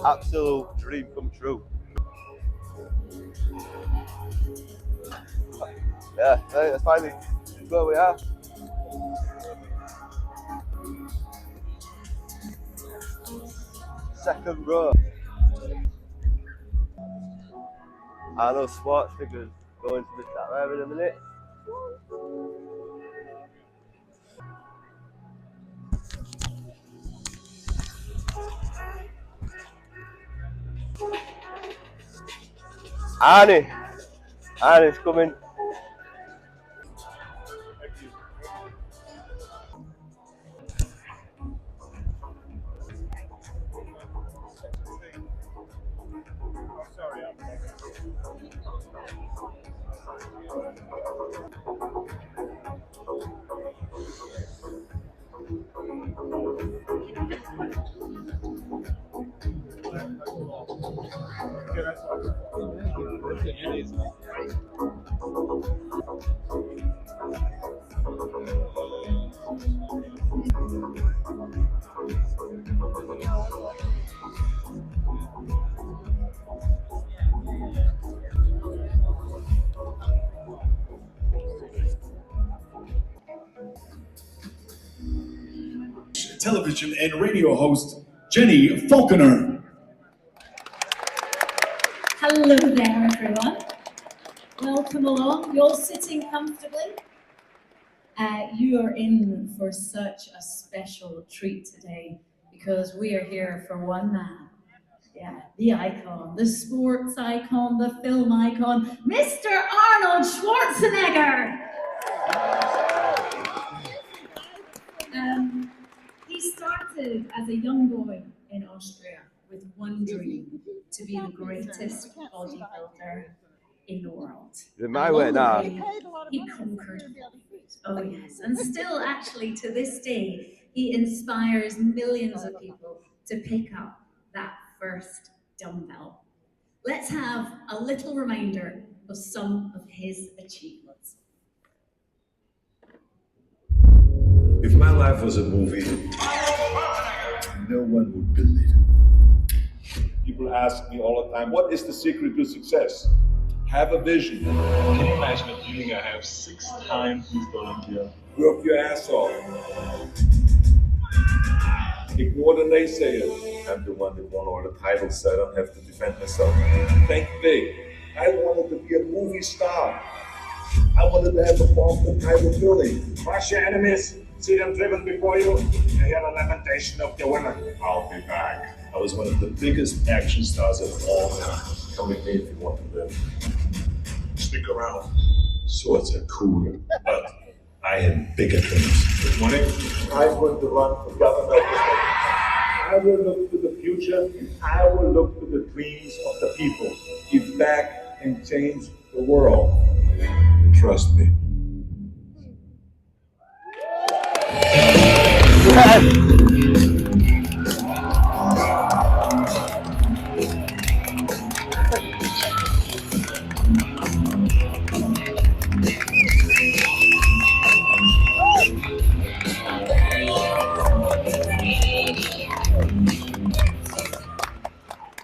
absolute dream come true. Yeah, that's finally where we are. Second row. Arnold Schwarzenegger going to the camera in a minute. Arnie! Arnie's coming. Television and radio host Jenny Falconer. Hello there, everyone. Welcome along. You're sitting comfortably. You are in for such a special treat today because we are here for one man. Yeah, the icon, the sports icon, the film icon, Mr. Arnold Schwarzenegger. He started as a young boy in Austria with one dream, to be the greatest bodybuilder in the world. My way now. He conquered. Oh yes, and still actually to this day, he inspires millions of people to pick up that first dumbbell. Let's have a little reminder of some of his achievements. If my life was a movie, no one would believe it. People ask me all the time, what is the secret to success? Have a vision. Can you imagine a feeling I have 6 times this volunteer? Work your ass off. Ignore the naysayers. I'm the one that won all the titles, so I don't have to defend myself. Think big. I wanted to be a movie star. I wanted to have a Boston title building. Crush your enemies, see them driven before you, and hear the lamentation of the women. I'll be back. I was one of the biggest action stars of all time. Come with me if you want to live. Stick around. Swords are cool, but I am bigger things. Good morning. I'm going to run for governor. I will look to the future. I will look to the dreams of the people. Give back and change the world. Trust me.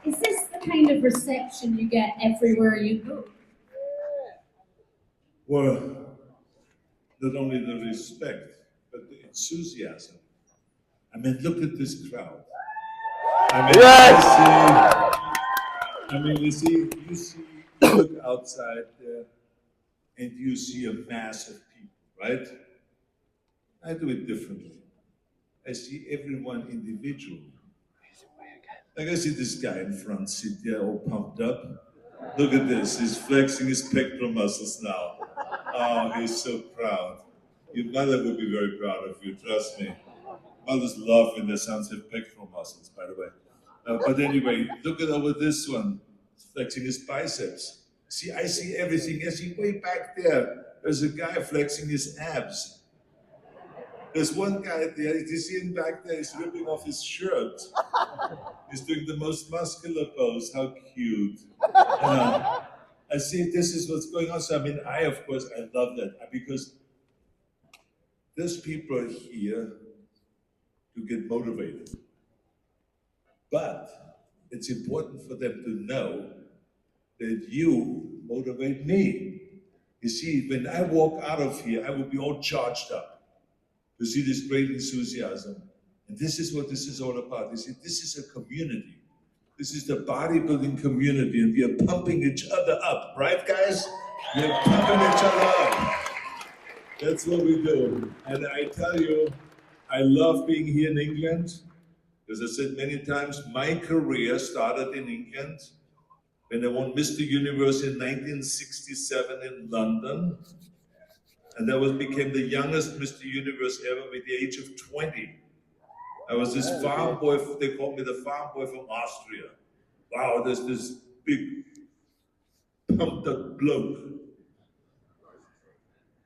Is this the kind of reception you get everywhere you go? Well, not only the respect, but the enthusiasm. I mean, look at this crowd. I mean, Yes! you look outside there, and you see a mass of people, right? I do it differently. I see everyone individually. Like I see this guy in front, sit there all pumped up. Look at this, he's flexing his pectoral muscles now. Oh, he's so proud. Your mother would be very proud of you, trust me. Mothers love when their sons have pectoral muscles, by the way. But anyway, look at over this one, flexing his biceps. See, I see everything. I see way back there, there's a guy flexing his abs. There's one guy there, you see him back there, he's ripping off his shirt. He's doing the most muscular pose, how cute. I see this is what's going on. So I mean, of course, I love that because there's people here to get motivated. But it's important for them to know that you motivate me. You see, when I walk out of here, I will be all charged up to see this great enthusiasm. And this is what this is all about. You see, this is a community. This is the bodybuilding community, and we are pumping each other up, right, guys? We are pumping each other up. That's what we do. And I tell you, I love being here in England. As I said many times, my career started in England when I won Mr. Universe in 1967 in London. And I became the youngest Mr. Universe ever with the age of 20. I was this farm boy, they called me the farm boy from Austria. Wow, there's this big pumped up bloke.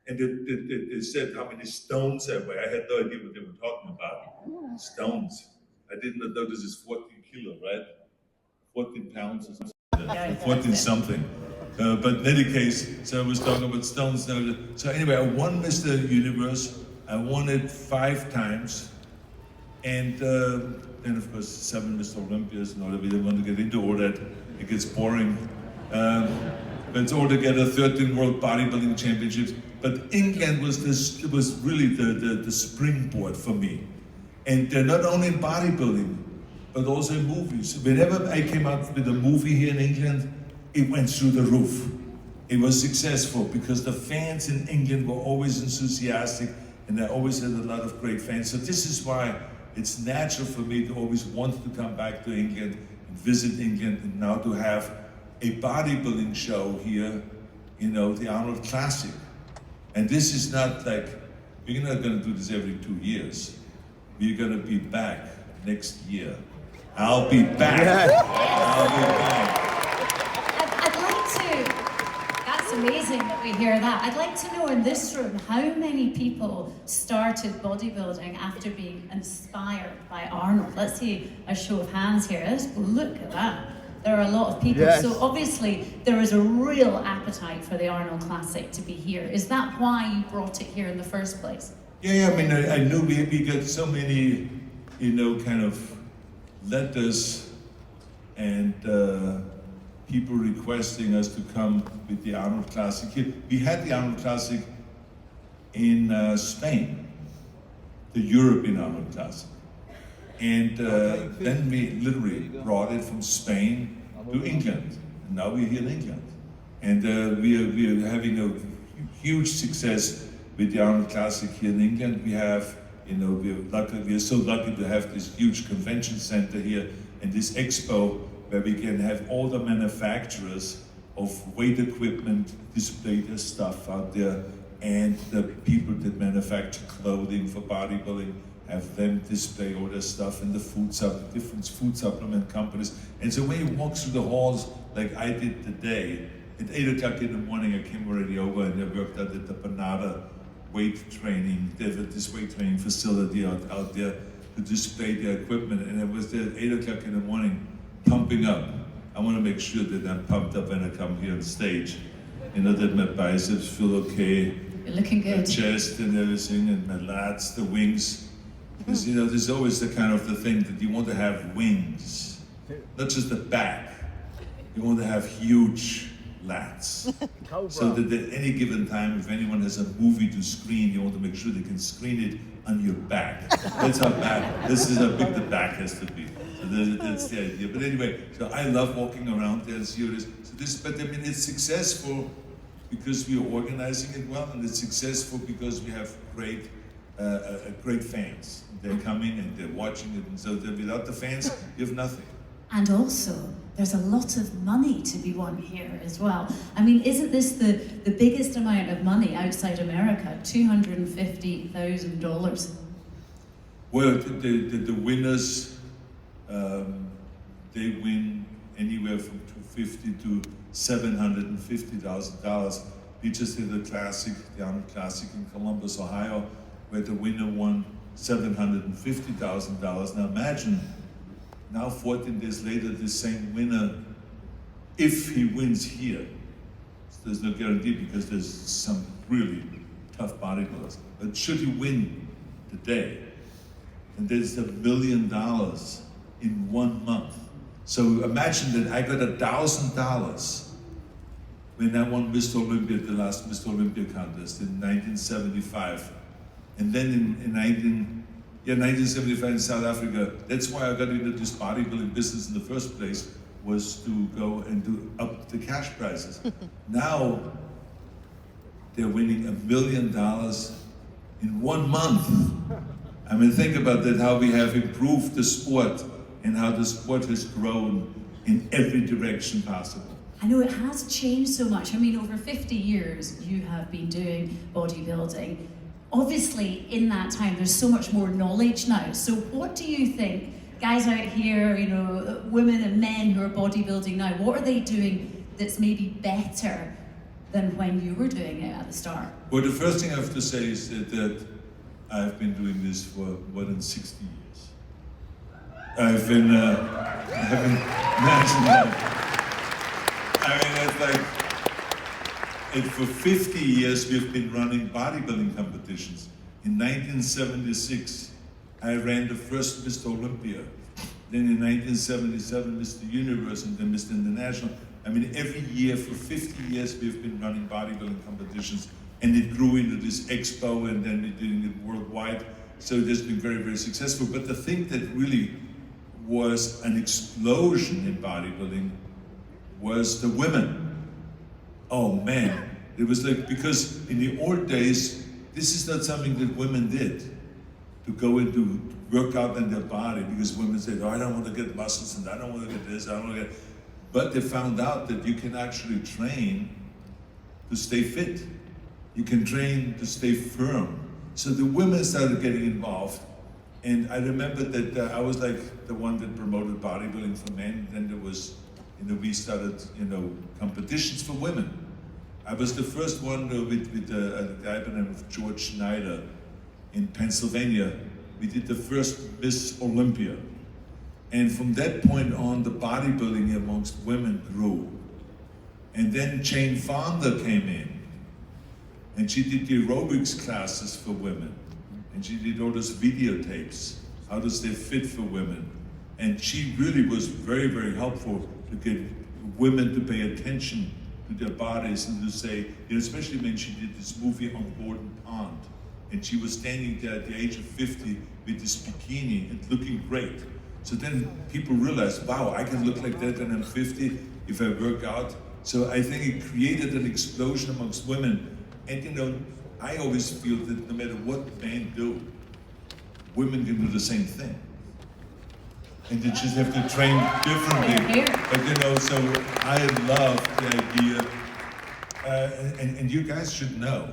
And they said how many stones I weigh. I had no idea what they were talking about. Stones. I didn't know this is 14 kilo, right? 14 pounds or something. 14 something. But in any case, so I was talking about stones. So anyway, I won Mr. Universe. I won it 5 times. And then, of course, 7 Mr. Olympias and all that. We don't want to get into all that. It gets boring. But it's altogether 13 World Bodybuilding Championships. But England was really the springboard for me. And not only in bodybuilding, but also in movies. Whenever I came out with a movie here in England, it went through the roof. It was successful because the fans in England were always enthusiastic, and I always had a lot of great fans. So this is why it's natural for me to always want to come back to England and visit England, and now to have a bodybuilding show here, you know, the Arnold Classic. And this is not like, we're not gonna do this every 2 years. We're gonna be back next year. I'll be back. I'll be back. I'd like to, that's amazing that we hear that. I'd like to know in this room, how many people started bodybuilding after being inspired by Arnold? Let's see a show of hands here. Let's look at that. There are a lot of people. Yes. So obviously there is a real appetite for the Arnold Classic to be here. Is that why you brought it here in the first place? Yeah, I mean, I knew we got so many, you know, kind of letters and people requesting us to come with the Arnold Classic here. We had the Arnold Classic in Spain, the European Arnold Classic. And then we literally brought it from Spain to England. And now we're here in England. And we are having a huge success with the Arnold Classic here in England. We have, you know, we are so lucky to have this huge convention center here and this expo where we can have all the manufacturers of weight equipment display their stuff out there, and the people that manufacture clothing for bodybuilding have them display all their stuff, and the different food supplement companies. And so when you walk through the halls like I did today, at 8 o'clock in the morning I came already over and I worked out at the Banada weight training, this weight training facility out there to display their equipment, and I was there at 8 o'clock in the morning pumping up. I want to make sure that I'm pumped up when I come here on stage. You know, that my biceps feel okay. You're looking good. My chest and everything, and my lats, the wings. Because, you know, there's always the kind of the thing that you want to have wings, not just the back. You want to have huge lats. So that at any given time, if anyone has a movie to screen, you want to make sure they can screen it on your back. That's how bad, this is how big the back has to be. So that's the idea. But anyway, so I love walking around there and see what it is. So this, but I mean, it's successful because we are organizing it well, and it's successful because we have great fans. They're coming and they're watching it, and so without the fans, you have nothing. And also, there's a lot of money to be won here as well. I mean, isn't this the biggest amount of money outside America? $250,000. Well, the winners, they win anywhere from $250,000 to $750,000. We just did a classic, the Arnold Classic in Columbus, Ohio, where the winner won $750,000. Now imagine, now 14 days later, the same winner, if he wins here, there's no guarantee because there's some really tough bodybuilders, but should he win today, and there's $1 million in 1 month, So imagine that I got $1,000 when I won Mr. Olympia at the last Mr. Olympia contest in 1975. And then in 1975 in South Africa, that's why I got into this bodybuilding business in the first place, was to go and do up the cash prizes. Now, they're winning $1 million in 1 month. I mean, think about that, how we have improved the sport and how the sport has grown in every direction possible. I know it has changed so much. I mean, over 50 years you have been doing bodybuilding. Obviously, in that time, there's so much more knowledge now. So what do you think, guys out here, you know, women and men who are bodybuilding now, what are they doing that's maybe better than when you were doing it at the start? Well, the first thing I have to say is that I've been doing this for more than 60 years. I've been, imagine that. I mean, it's like, and for 50 years we've been running bodybuilding competitions. In 1976, I ran the first Mr. Olympia. Then in 1977, Mr. Universe, and then Mr. International. I mean, every year for 50 years we've been running bodybuilding competitions, and it grew into this expo, and then we're doing it worldwide. So it has been very, very successful. But the thing that really was an explosion in bodybuilding was the women. Oh man, it was like, because in the old days, this is not something that women did, to go into work out in their body, because women said, oh, I don't want to get muscles, and I don't want to get this, I don't want to get, but they found out that you can actually train to stay fit. You can train to stay firm. So the women started getting involved. And I remember that I was like the one that promoted bodybuilding for men. Then there was, we started, competitions for women. I was the first one with a guy by the name of George Schneider in Pennsylvania. We did the first Miss Olympia. And from that point on, the bodybuilding amongst women grew. And then Jane Fonda came in. And she did the aerobics classes for women. And she did all those videotapes, how to stay fit for women. And she really was very, very helpful to get women to pay attention to their bodies and to say, especially when she did this movie on Gordon Pond. And she was standing there at the age of 50 with this bikini and looking great. So then people realized, wow, I can look like that when I'm 50 if I work out. So I think it created an explosion amongst women. And I always feel that no matter what men do, women can do the same thing. And they just have to train differently. But so I love the idea, and you guys should know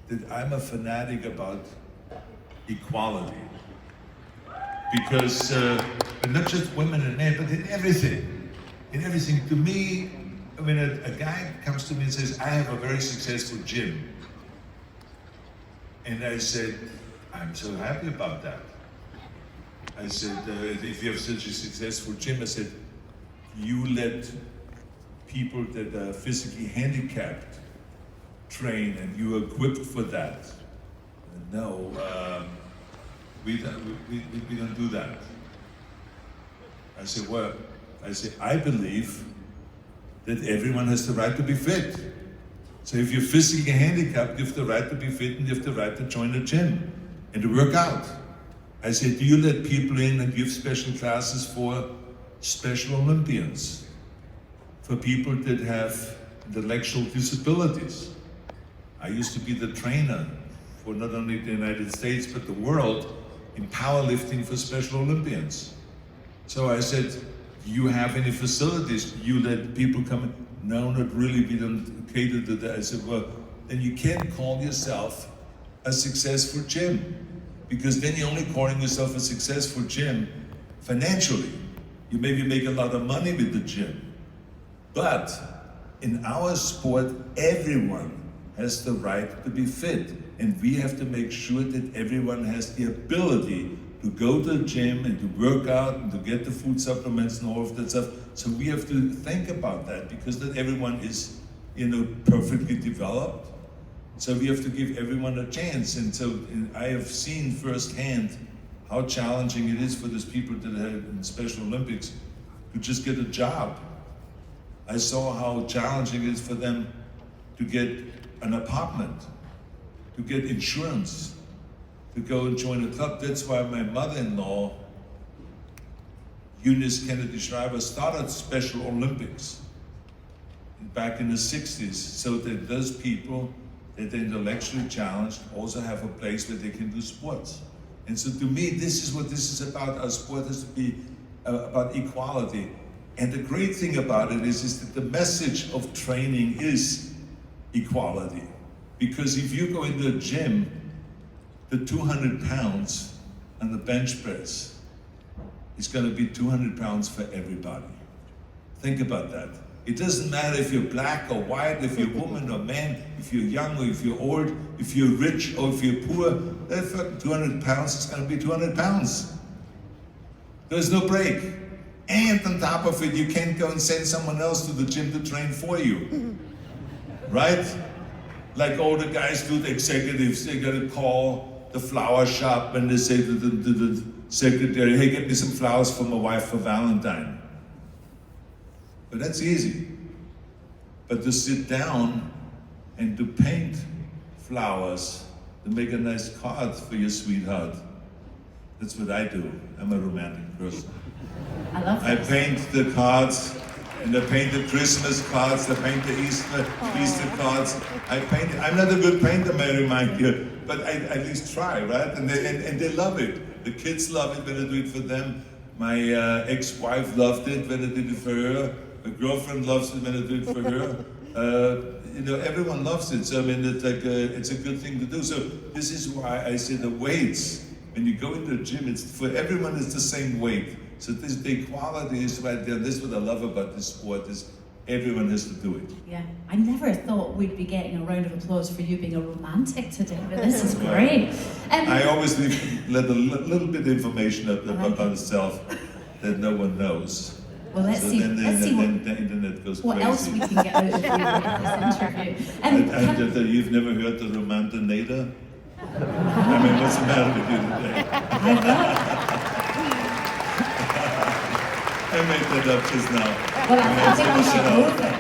that I'm a fanatic about equality. Because, but not just women and men, but in everything. In everything. To me, when a guy comes to me and says, I have a very successful gym. And I said, I'm so happy about that. I said, if you have such a successful gym, I said, you let people that are physically handicapped train and you're equipped for that. No, we don't do that. I said, well, I believe that everyone has the right to be fit. So if you're physically handicapped, you have the right to be fit and you have the right to join a gym and to work out. I said, do you let people in and give special classes for Special Olympians? For people that have intellectual disabilities? I used to be the trainer for not only the United States, but the world in powerlifting for Special Olympians. So I said, do you have any facilities? Do you let people come in? No, not really, we don't cater to that. I said, well, then you can't call yourself a successful gym, because then you're only calling yourself a successful gym financially. You maybe make a lot of money with the gym. But in our sport, everyone has the right to be fit. And we have to make sure that everyone has the ability to go to the gym and to work out and to get the food supplements and all of that stuff. So we have to think about that, because not everyone is, perfectly developed. So we have to give everyone a chance. And so I have seen firsthand how challenging it is for those people that are in Special Olympics to just get a job. I saw how challenging it is for them to get an apartment, to get insurance, to go and join a club. That's why my mother-in-law, Eunice Kennedy Shriver, started Special Olympics back in the 60s, so that those people that are intellectually challenged also have a place where they can do sports. And so to me, this is what this is about. Our sport has to be about equality. And the great thing about it is that the message of training is equality. Because if you go into a gym, the 200 pounds on the bench press is going to be 200 pounds for everybody. Think about that. It doesn't matter if you're black or white, if you're woman or man, if you're young or if you're old, if you're rich or if you're poor, that fucking 200 pounds is going to be 200 pounds. There's no break. And on top of it, you can't go and send someone else to the gym to train for you. Right? Like all the guys do, the executives, they gotta call the flower shop and they say to the secretary, hey, get me some flowers for my wife for Valentine. But that's easy. But to sit down and to paint flowers, to make a nice card for your sweetheart, that's what I do. I'm a romantic person. I love I this. paint the cards, and I paint the Christmas cards, I paint the Easter cards. I'm not a good painter, may I remind you, but I at least try, right? And they love it. The kids love it when I do it for them. My ex-wife loved it when I did it for her. My girlfriend loves it when I do it for her. Everyone loves it. So I mean, it's a good thing to do. So this is why I say the weights. When you go into the gym, it's for everyone. It's the same weight. So the equality is right there. This is what I love about this sport, is everyone has to do it. Yeah, I never thought we'd be getting a round of applause for you being a romantic today, but this is great. I always let a little bit of information out about myself that no one knows. Well, let's see. Then the internet goes what crazy. else we can get out of you in this interview. You've never heard the Romantinator? I mean, what's the matter with you today? I made that up just now. Well, I think we should go there.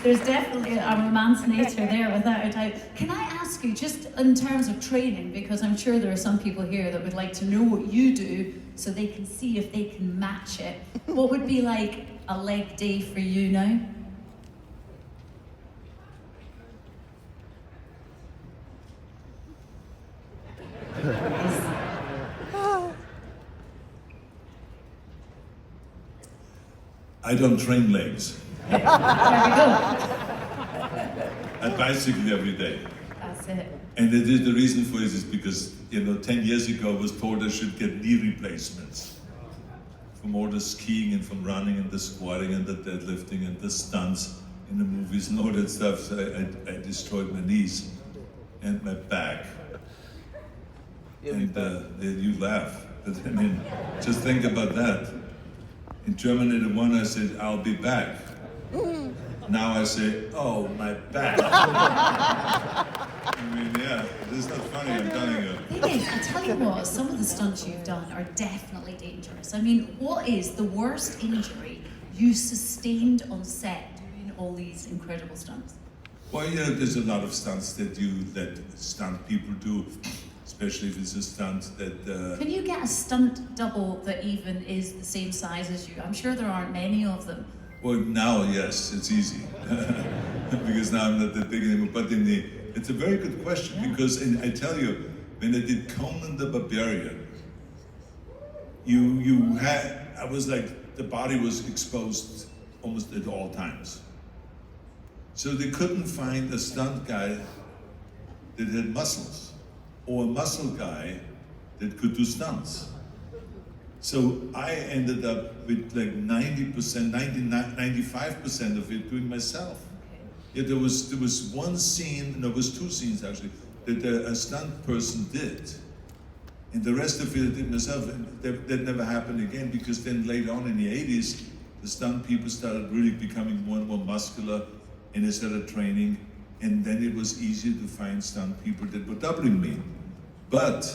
There's definitely a romantinator there, without a doubt. Can I ask you, just in terms of training, because I'm sure there are some people here that would like to know what you do so they can see if they can match it. What would be like a leg day for you now? I don't train legs. There we go. I bicycle every day. That's it. And the reason for it is because, 10 years ago I was told I should get knee replacements from all the skiing and from running and the squatting and the deadlifting and the stunts in the movies and all that stuff. So I destroyed my knees and my back. And you laugh, but I mean, just think about that. In Terminator 1 I said, I'll be back. Now I say, oh, my back. I mean, yeah, this is not funny, I'm telling you. The thing is, I tell you what, some of the stunts you've done are definitely dangerous. I mean, what is the worst injury you sustained on set doing all these incredible stunts? Well, there's a lot of stunts that stunt people do, especially if it's a stunt that... Can you get a stunt double that even is the same size as you? I'm sure there aren't many of them. Well, now, yes, it's easy. Because now I'm not that big anymore. But it's a very good question, because I tell you, when I did Conan the Barbarian, I was like, the body was exposed almost at all times. So they couldn't find a stunt guy that had muscles, or a muscle guy that could do stunts. So I ended up with like 90%, 95% of it doing myself. Yeah, there was one scene, there was two scenes actually, that a stunt person did. And the rest of it I did myself, and that never happened again, because then later on in the 80s, the stunt people started really becoming more and more muscular, and they started training, and then it was easier to find stunt people that were doubling me. But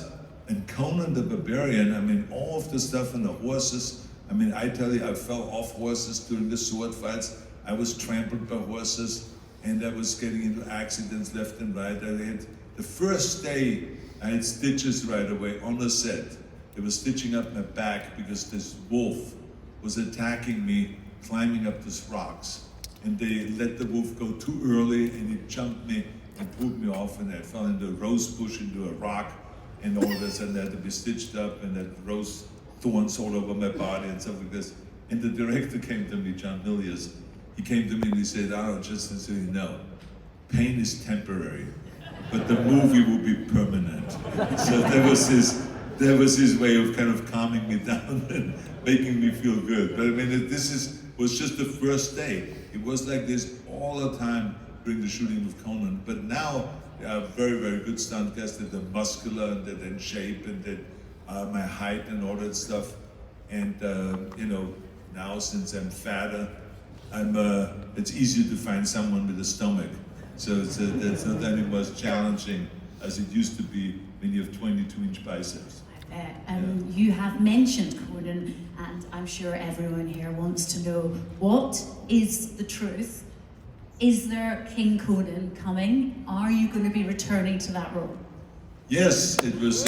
in Conan the Barbarian, I mean, all of the stuff on the horses, I mean, I tell you, I fell off horses during the sword fights. I was trampled by horses, and I was getting into accidents left and right. I had, the first day, I had stitches right away on the set. They were stitching up my back because this wolf was attacking me, climbing up these rocks. And they let the wolf go too early, and he jumped me and pulled me off, and I fell into a rose bush, into a rock, and all of a sudden I had to be stitched up, and that rose thorns all over my body and stuff like this. And the director came to me, John Milius. He came to me and he said, "Arnold, just so you know, pain is temporary, but the movie will be permanent." So that was his way of kind of calming me down and making me feel good. But I mean, was just the first day. It was like this all the time during the shooting of Conan. But now, very, very good stunt guys that are muscular and that are in shape and that my height and all that stuff. And you know, now since I'm fatter, it's easier to find someone with a stomach. So it's not anymore as challenging as it used to be when you have 22-inch biceps. You have mentioned Conan, and I'm sure everyone here wants to know, what is the truth? Is there King Conan coming? Are you going to be returning to that role? Yes, it was.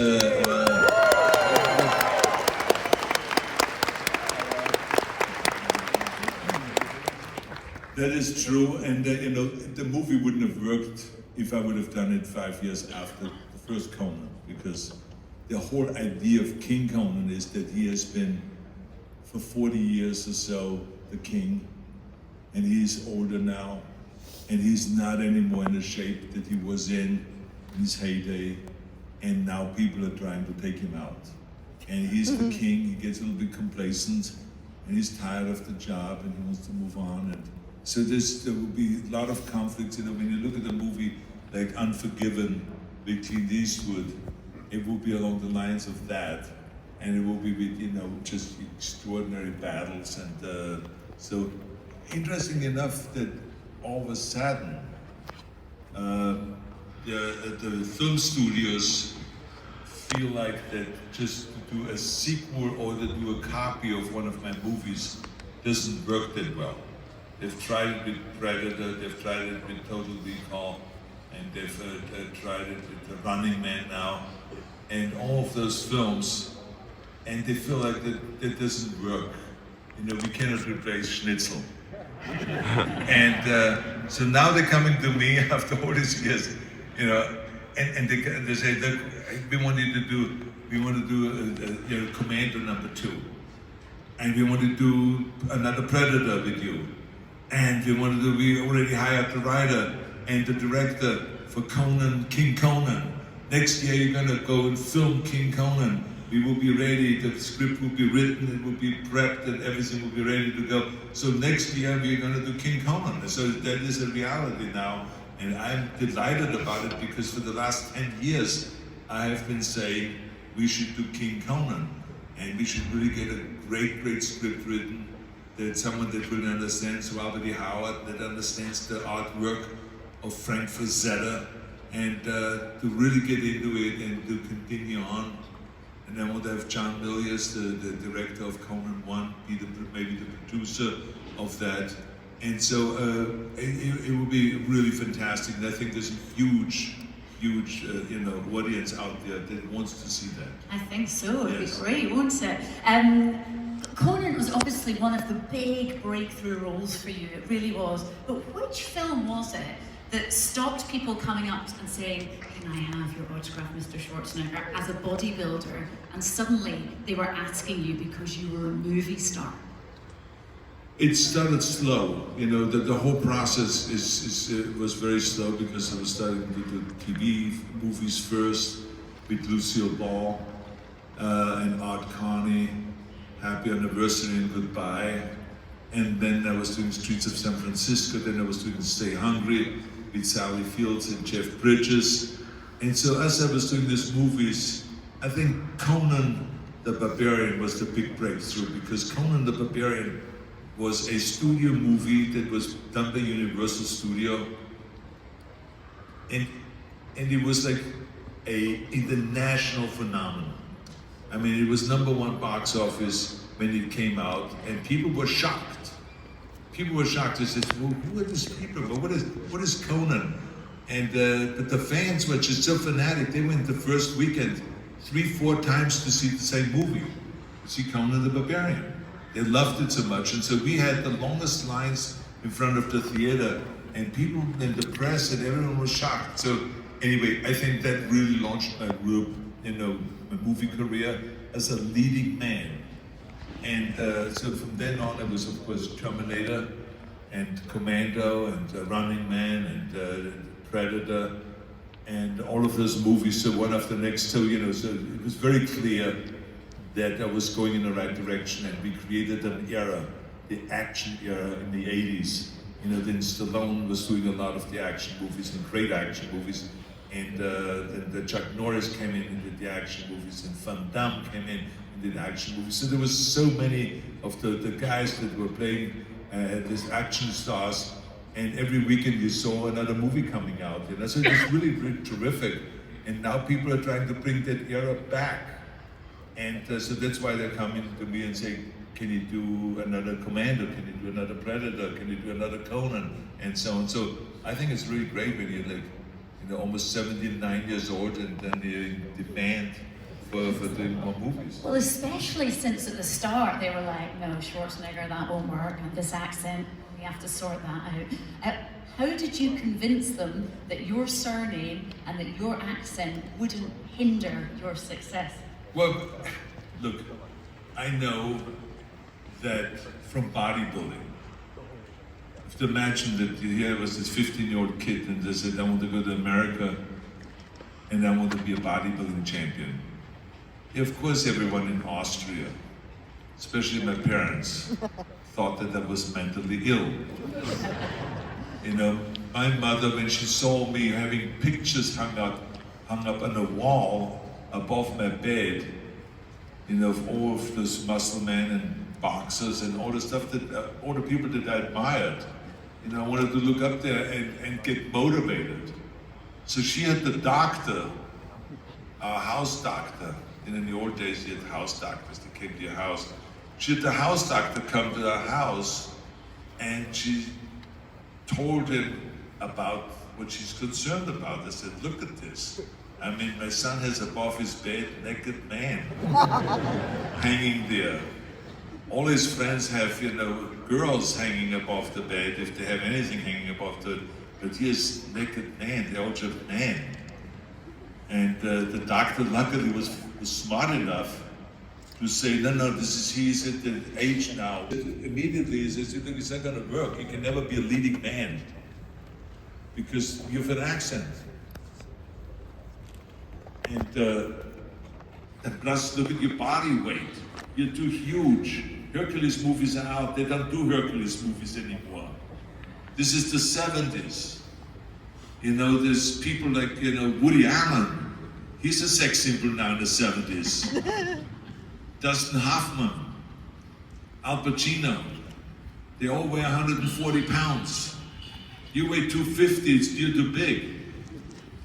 That is true, and you know, the movie wouldn't have worked if I would have done it 5 years after the first Conan, because the whole idea of King Conan is that he has been, for 40 years or so, the king, and he's older now, and he's not anymore in the shape that he was in his heyday, and now people are trying to take him out. And he's the king, he gets a little bit complacent, and he's tired of the job, and he wants to move on. And so there will be a lot of conflicts. You know, when you look at a movie like Unforgiven with Clint Eastwood, it will be along the lines of that, and it will be with, you know, just extraordinary battles. And so, interesting enough that all of a sudden, the film studios feel like that just to do a sequel or to do a copy of one of my movies doesn't work that well. They've tried it with Predator, they've tried it with Total Recall, and they've tried it with The Running Man now, and all of those films, and they feel like that doesn't work. You know, we cannot replace Schnitzel. And so now they're coming to me after all these years, you know, and they say, look, we want to do you know, Commando #2, and we want to do another Predator with you, and we already hired the writer and the director for Conan, King Conan. Next year you're gonna go and film King Conan. We will be ready, the script will be written, it will be prepped, and everything will be ready to go. So next year we're gonna do King Conan. So that is a reality now, and I'm delighted about it, because for the last 10 years I have been saying we should do King Conan, and we should really get a great, great script written, that someone that really understands Robert E. Howard, that understands the artwork of Frank Frazetta, and to really get into it and to continue on. And I want to have John Milius, the director of Conan 1, be maybe the producer of that. And so it will be really fantastic. And I think there's a huge, you know, audience out there that wants to see that. I think so. It'd Yes. be great, won't it? Conan was obviously one of the big breakthrough roles for you. It really was. But which film was it that stopped people coming up and saying, "Can I have your autograph, Mr. Schwarzenegger," as a bodybuilder, and suddenly they were asking you because you were a movie star? It started slow, you know, the whole process was very slow, because I was starting to do TV movies first with Lucille Ball and Art Carney, Happy Anniversary and Goodbye. And then I was doing Streets of San Francisco, then I was doing Stay Hungry with Sally Fields and Jeff Bridges. And so as I was doing these movies, I think Conan the Barbarian was the big breakthrough, because Conan the Barbarian was a studio movie that was done by Universal Studio. And it was like a international phenomenon. I mean, it was #1 box office when it came out, and people were shocked. People were shocked. They said, well, who are these people? But what is Conan? And but the fans were just so fanatic. They went the first weekend 3-4 times to see the same movie, to see Conan the Barbarian. They loved it so much, and so we had the longest lines in front of the theater, and people in the press and everyone was shocked. So anyway, I think that really launched my group, my movie career as a leading man. And so from then on, it was of course Terminator and Commando and Running Man and Predator and all of those movies. So one after the next. So so it was very clear that I was going in the right direction, and we created an era, the action era in the 80s. Then Stallone was doing a lot of the action movies and great action movies. And then Chuck Norris came in and did the action movies, and Van Damme came in and did action movies. So there was so many of the guys that were playing these action stars, and every weekend you saw another movie coming out. So it was really, really terrific. And now people are trying to bring that era back. And so that's why they're coming to me and saying, can you do another Commando? Can you do another Predator? Can you do another Conan? And so on. So I think it's really great when you're like, almost 79 years old, and then you demand for doing more movies. Well, especially since at the start they were like, no, Schwarzenegger, that won't work, and this accent, we have to sort that out. How did you convince them that your surname and that your accent wouldn't hinder your success? Well, look, I know that from bodybuilding, to imagine that here was this 15-year-old kid and they said, I want to go to America and I want to be a bodybuilding champion. Yeah, of course, everyone in Austria, especially my parents, thought that I was mentally ill. My mother, when she saw me having pictures hung up on a wall above my bed, of all of those muscle men and boxers and all the stuff that, all the people that I admired, I wanted to look up there and get motivated. So she had the doctor, our house doctor, and in the old days you had house doctors that came to your house. She had the house doctor come to our house, and she told him about what she's concerned about. I said, look at this. I mean, my son has above his bed naked man hanging there. All his friends have, girls hanging above the bed, if they have anything hanging above the, but he is naked man, they're all just men. And the doctor luckily was smart enough to say, no, he's at the age now. Immediately he says, it's not gonna work, you can never be a leading man because you have an accent. And plus, look at your body weight. You're too huge. Hercules movies are out. They don't do Hercules movies anymore. This is the 70s. There's people like, Woody Allen. He's a sex symbol now in the 70s. Dustin Hoffman, Al Pacino. They all weigh 140 pounds. You weigh 250, you're too big.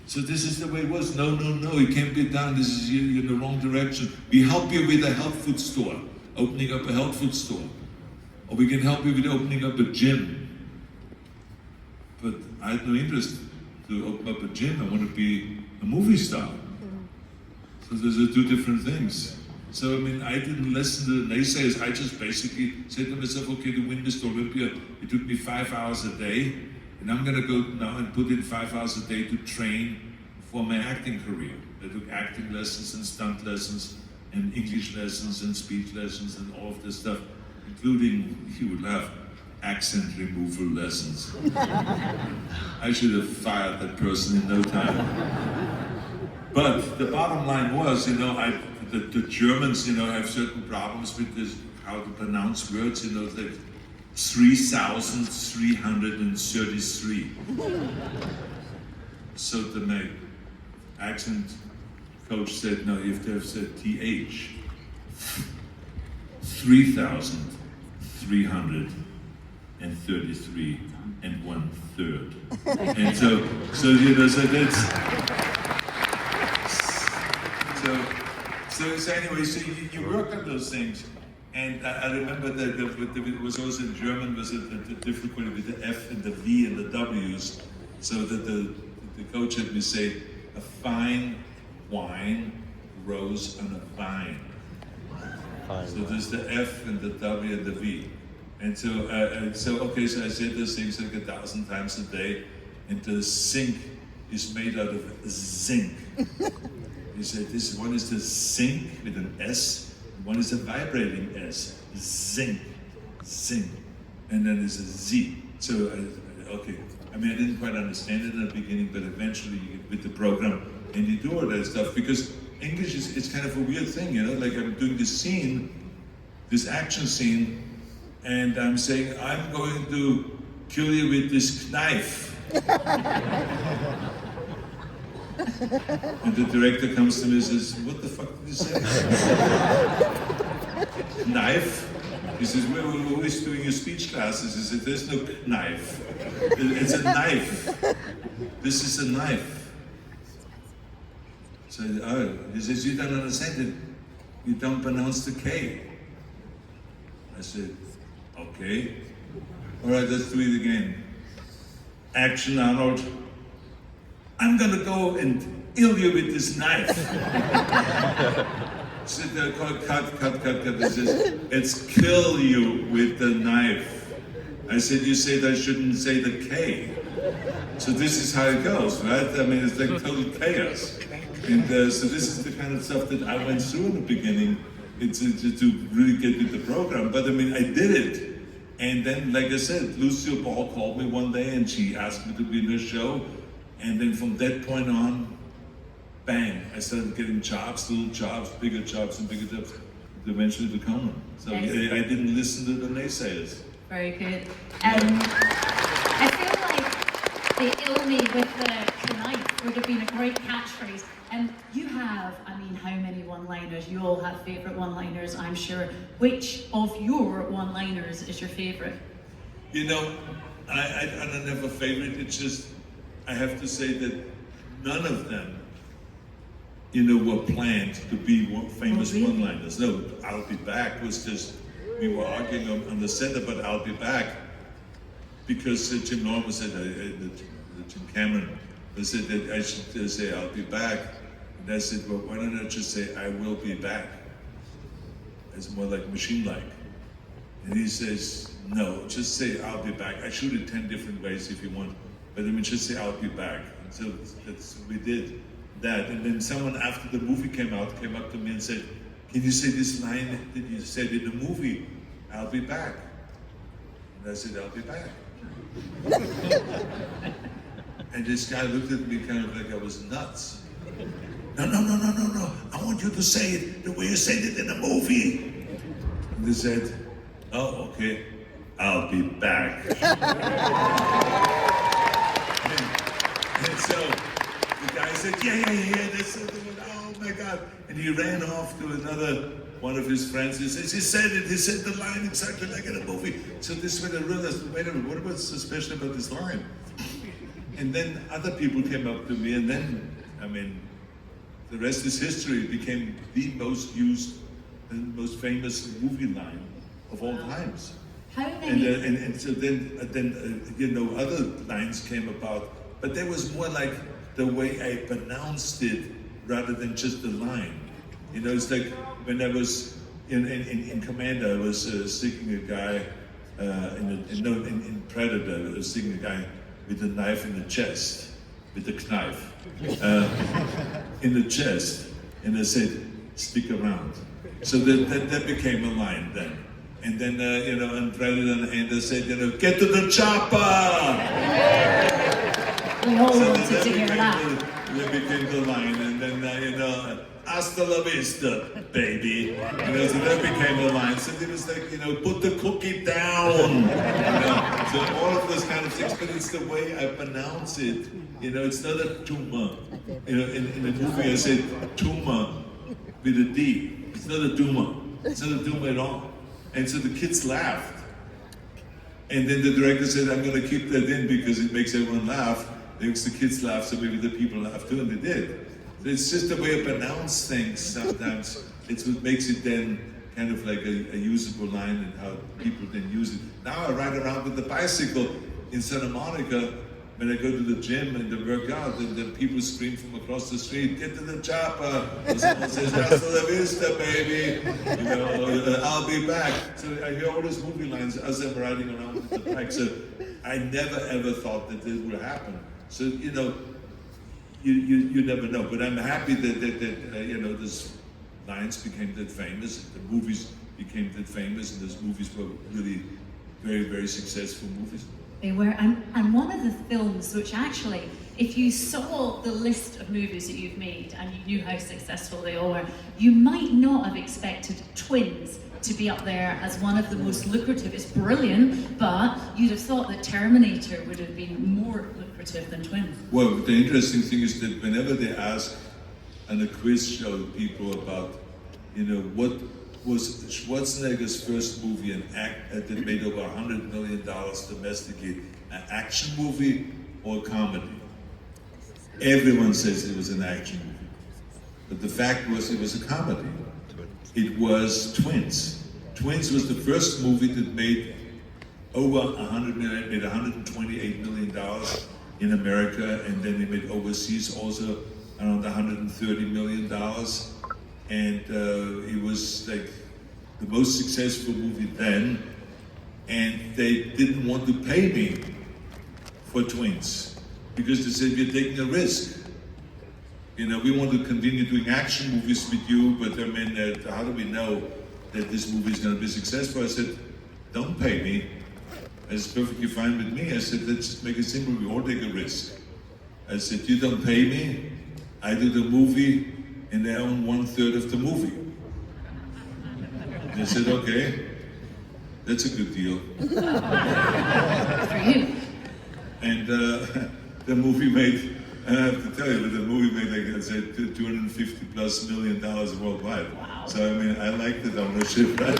So this is the way it was. No, you can't get down. This is you're in the wrong direction. We help you with a health food store, opening up a health food store. Or we can help you with opening up a gym. But I had no interest to open up a gym. I want to be a movie star. So those are two different things. So, I didn't listen to the naysayers. I just basically said to myself, okay, to win Mr. Olympia, it took me 5 hours a day. And I'm going to go now and put in 5 hours a day to train for my acting career. I took acting lessons and stunt lessons and English lessons and speech lessons and all of this stuff, including, you would laugh, accent removal lessons. I should have fired that person in no time. But the bottom line was, the Germans, have certain problems with this, how to pronounce words, like 3,333. So my accent coach said, no, you have to have said TH. 3,333 and 1/3. And so that's, so anyway, so you work on those things. And I remember that it was also in German, was the difficulty with the F and the V and the W's. So that the coach had me say, a fine wine grows on a vine. So there's the F and the W and the V. And so, okay, so I said those things like 1,000 times a day, and the sink is made out of zinc. He said, this one is the zinc with an S, one is a vibrating S, zinc, zinc, and then there's a Z. So, okay, I mean, I didn't quite understand it in the beginning, but eventually you get with the program and you do all that stuff, because English it's kind of a weird thing, you know, like I'm doing this scene, this action scene, and I'm saying, I'm going to kill you with this knife. And the director comes to me and says, what the fuck did you say? Knife? He says, we're always doing your speech classes. He said, there's no knife. It's a knife. This is a knife. So, oh, he says, you don't understand it. You don't pronounce the K. I said, okay. All right, let's do it again. Action, Arnold. I'm gonna go and kill you with this knife. Sit there, cut. He says, it's kill you with the knife. I said, you said I shouldn't say the K. So this is how it goes, right? I mean, it's like total chaos. And so this is the kind of stuff that I went through in the beginning to really get with the program. But I mean, I did it. And then, like I said, Lucille Ball called me one day and she asked me to be in her show. And then from that point on, bang, I started getting jobs, little jobs, bigger jobs and bigger jobs, eventually to come. So I didn't listen to the naysayers. Very good. I feel like the ill me with the knife would have been a great catchphrase. And you have, I mean, how many one-liners? You all have favourite one-liners, I'm sure. Which of your one-liners is your favourite? You know, I don't have a favourite. It's just, I have to say that none of them, you know, were planned to be famous one-liners. No, I'll be back was just, we were arguing on the set about I'll be back because Jim Norman said, Jim Cameron, they said that I should say I'll be back. And I said, well, why don't I just say I will be back? It's more like machine-like. And he says, no, just say I'll be back. I shoot it 10 different ways if you want, but I mean, just say I'll be back. And so we did that. And then someone after the movie came up to me and said, can you say this line that you said in the movie, I'll be back? And I said, I'll be back. And this guy looked at me kind of like I was nuts. No. I want you to say it the way you said it in the movie. And they said, oh, okay, I'll be back. and so the guy said, yeah, that's oh my God. And he ran off to another one of his friends. He says, he said the line exactly like in a movie. So this is when I realized, wait a minute, what was so special about this line? And then other people came up to me, and then, I mean, the rest is history. It became the most used and most famous movie line of all times. How many? And so then you know, other lines came about, but there was more like the way I pronounced it rather than just the line. You know, it's like when I was in Commander, I was sticking a guy in Predator, I was sticking a guy with a knife in the chest, with a knife in the chest, and I said, stick around. So that became a line then. And then, you know, and Predator and I said, you know, get to the chopper! We all So wanted to hear that. That became the line, and then, you know, hasta la vista, baby. You know, so that became the line. So it was like, you know, put the cookie down. You know, so all of those kind of things, but it's the way I pronounce it. You know, it's not a tumor. You know, in the movie I said tumor with a D. It's not a tumor. It's not a tumor at all. And so the kids laughed. And then the director said, I'm going to keep that in because it makes everyone laugh. It makes the kids laugh, so maybe the people laugh too, and they did. So it's just the way I pronounce things sometimes. It's what makes it then kind of like a usable line and how people then use it. Now I ride around with the bicycle in Santa Monica when I go to the gym and to work out, and then people scream from across the street, "Get to the chopper!" And someone says, "Hasta la vista, baby!" You know, "I'll be back." So I hear all those movie lines as I'm riding around with the bike. So I never ever thought that this would happen. So you know, you never know. But I'm happy that you know, these lines became that famous, the movies became that famous, and those movies were really very, very successful movies. They were, and one of the films which actually, if you saw the list of movies that you've made and you knew how successful they all were, you might not have expected Twins to be up there as one of the most lucrative. It's brilliant, but you'd have thought that Terminator would have been more lucrative than Twins. Well, the interesting thing is that whenever they ask on a quiz show people about, you know, what was Schwarzenegger's first movie that made over $100 million domestically, an action movie or a comedy? Everyone says it was an action movie. But the fact was it was a comedy. It was Twins. Twins was the first movie that made over $100 million, made $128 million in America, and then they made overseas also around $130 million. And it was like the most successful movie then, and they didn't want to pay me for Twins because they said, "You're taking a risk. You know, we want to continue doing action movies with you, but I mean, how do we know that this movie is going to be successful?" I said, "Don't pay me. It's perfectly fine with me." I said, "Let's just make it simple. We all take a risk." I said, "You don't pay me. I do the movie, and they own 1/3 of the movie." They said, "Okay, that's a good deal." For you. And the movie made, and I have to tell you, the movie made, like I said, $250+ million worldwide. Wow. So I mean, I like the ownership. Right?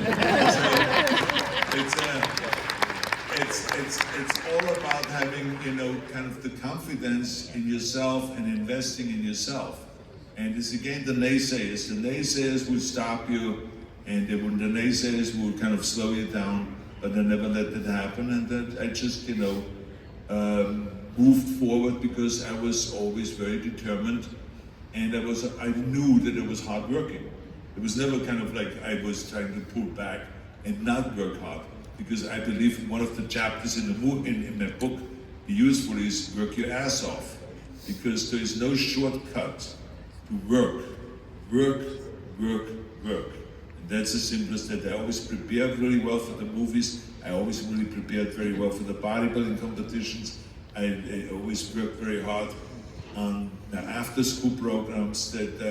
So it's all about having, you know, kind of the confidence in yourself and investing in yourself. And it's again the naysayers. The naysayers will stop you, and the naysayers will kind of slow you down, but they never let that happen. And then I just, you know, moved forward because I was always very determined, and I knew that it was hard working. It was never kind of like I was trying to pull back and not work hard, because I believe one of the chapters in my book, Be Useful, is work your ass off, because there is no shortcut to work. Work, work, work. And that's the simplest that I always prepared really well for the movies. I always really prepared very well for the bodybuilding competitions. I always worked very hard on the after-school programs that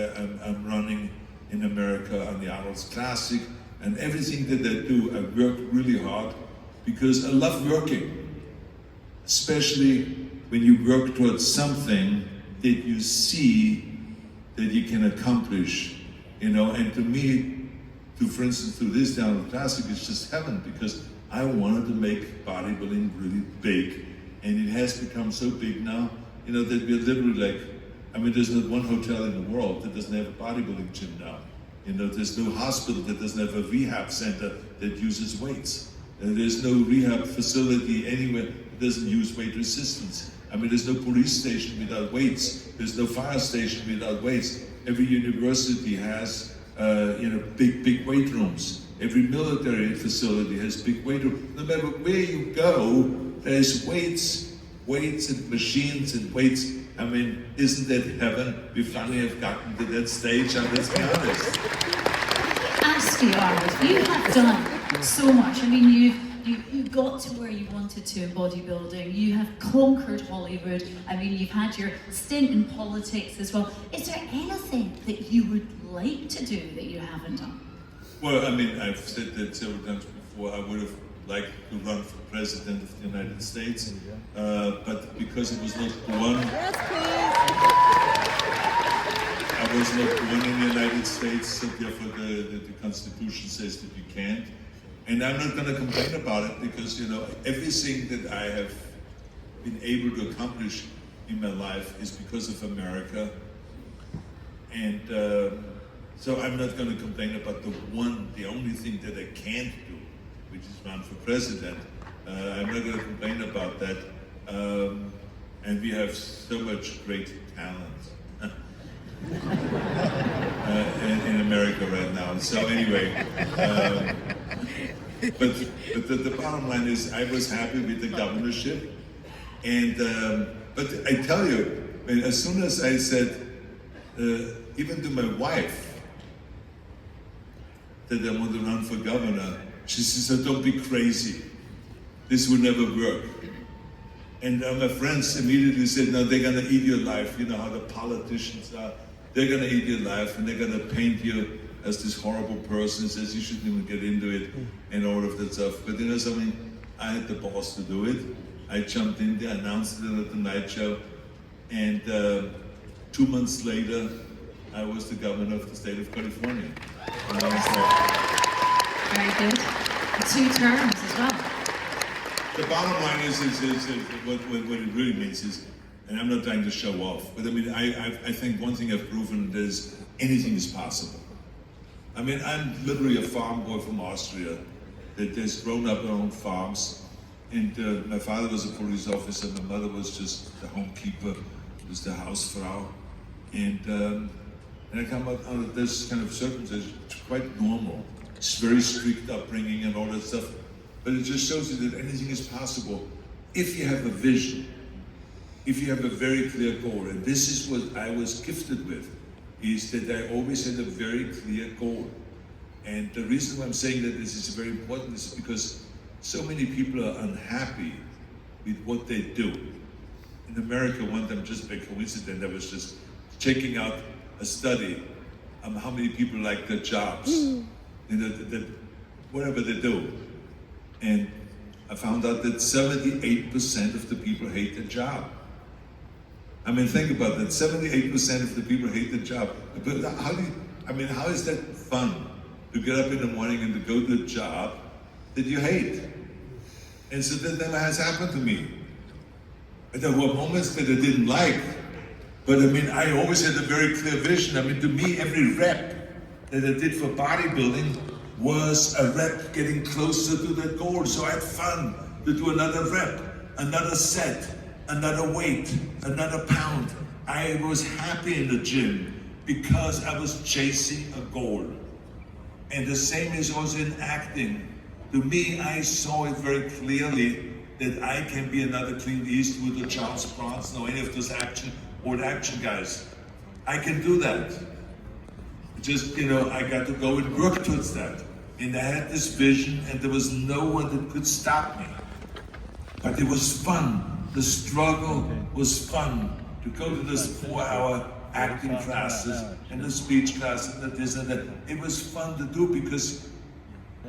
I'm running in America, on the Arnold's Classic, and everything that I do, I work really hard because I love working, especially when you work towards something that you see that you can accomplish, you know. And to me, for instance, to this Arnold Classic, it's just heaven, because I wanted to make bodybuilding really big, and it has become so big now, you know, that we're literally like, I mean, there's not one hotel in the world that doesn't have a bodybuilding gym now. You know, there's no hospital that doesn't have a rehab center that uses weights. And there's no rehab facility anywhere that doesn't use weight resistance. I mean, there's no police station without weights. There's no fire station without weights. Every university has, you know, big weight rooms. Every military facility has big weight rooms. No matter where you go, there's weights and machines and weights. I mean, isn't that heaven? We finally have gotten to that stage, and let's be honest. Ask you, Arnold, you have done so much. I mean, you got to where you wanted to in bodybuilding. You have conquered Hollywood. I mean, you've had your stint in politics as well. Is there anything that you would like to do that you haven't done? Well, I mean, I've said that several times before. I would have liked to run for president of the United States, but because it was not born, I was not born in the United States, so therefore the Constitution says that you can't. And I'm not going to complain about it, because, you know, everything that I have been able to accomplish in my life is because of America. And So I'm not going to complain about the only thing that I can't do, which is run for president. I'm not going to complain about that. And we have so much great talent in America right now. So anyway, but the bottom line is I was happy with the governorship. And but I tell you, as soon as I said, even to my wife, that I want to run for governor, she says, "Oh, don't be crazy. This will never work." And my friends immediately said, "No, they're gonna eat your life. You know how the politicians are. They're gonna eat your life, and they're gonna paint you as this horrible person, says you shouldn't even get into it, and all of that stuff." But you know something? I had the balls to do it. I jumped in there, announced it at the night show, and 2 months later, I was the governor of the state of California. And I was Very good. 2 terms as well. the bottom line is what it really means is, and I'm not trying to show off, but I mean, I think one thing I've proven is anything is possible. I mean, I'm literally a farm boy from Austria that has grown up on farms, and my father was a police officer, my mother was just the homekeeper, was the Hausfrau, and I come out of this kind of circumstance, it's quite normal. It's very strict upbringing and all that stuff. But it just shows you that anything is possible if you have a vision, if you have a very clear goal. And this is what I was gifted with, is that I always had a very clear goal. And the reason why I'm saying that this is very important is because so many people are unhappy with what they do. In America, one time, just by coincidence, I was just checking out a study on how many people like their jobs, you know, whatever they do. And I found out that 78% of the people hate their job. I mean, think about that, 78% of the people hate their job. But how is that fun to get up in the morning and to go to a job that you hate? And so that has happened to me. And there were moments that I didn't like, but I mean, I always had a very clear vision. I mean, to me, every rep that I did for bodybuilding was a rep getting closer to that goal. So I had fun to do another rep, another set, another weight, another pound. I was happy in the gym because I was chasing a goal. And the same is also in acting. To me, I saw it very clearly that I can be another Clint Eastwood or Charles Bronson or any of those old action guys. I can do that. Just, you know, I got to go and work towards that. And I had this vision and there was no one that could stop me. But it was fun. The struggle was fun. To go to this 4-hour acting classes and the speech classes and this and that. It was fun to do because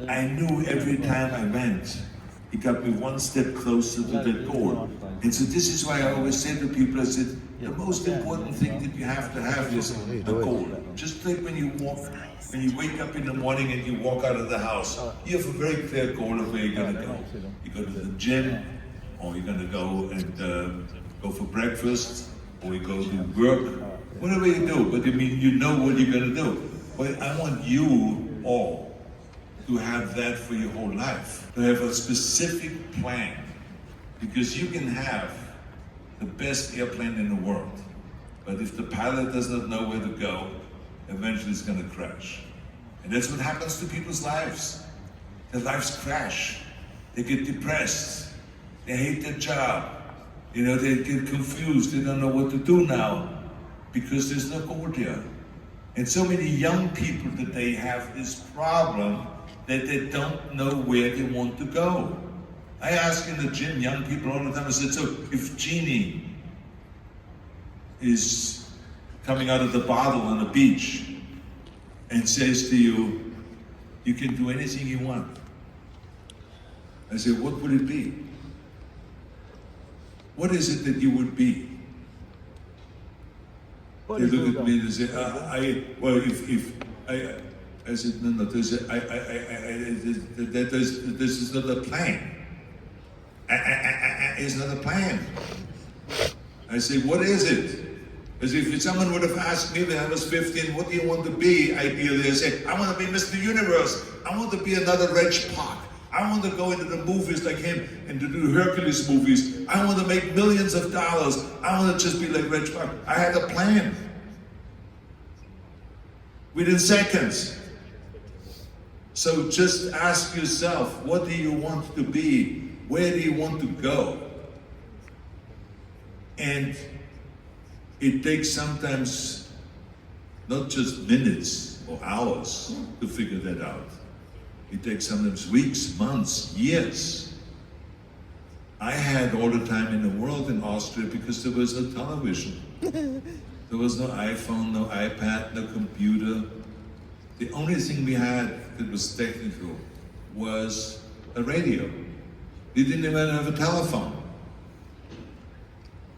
I knew every time I went, it got me one step closer to that goal. And so this is why I always say to people, I said, the most important thing that you have to have is a goal. Just like when you wake up in the morning and you walk out of the house, you have a very clear goal of where you're gonna go. You go to the gym, or you're gonna go and go for breakfast, or you go to work, whatever you do, but I mean, you know what you're gonna do. But I want you all to have that for your whole life, to have a specific plan, because you can have the best airplane in the world, but if the pilot does not know where to go, eventually it's going to crash. And that's what happens to people's lives. Their lives crash. They get depressed. They hate their job. You know, they get confused. They don't know what to do now because there's no goal there. And so many young people today have this problem that they don't know where they want to go. I ask in the gym young people all the time, I said, so if Genie is coming out of the bottle on the beach and says to you, you can do anything you want. I say, what would it be? What is it that you would be? They look at me and say, I said, no, this is not a plan. It's not a plan. I say, what is it? Because if someone would have asked me when I was 15, what do you want to be? Ideally, I say, I want to be Mr. Universe. I want to be another Reg Park. I want to go into the movies like him and to do Hercules movies. I want to make millions of dollars. I want to just be like Reg Park. I had a plan. Within seconds. So just ask yourself, what do you want to be? Where do you want to go? And it takes sometimes not just minutes or hours to figure that out. It takes sometimes weeks, months, years. I had all the time in the world in Austria because there was no television. There was no iPhone, no iPad, no computer. The only thing we had that was technical was a radio. We didn't even have a telephone.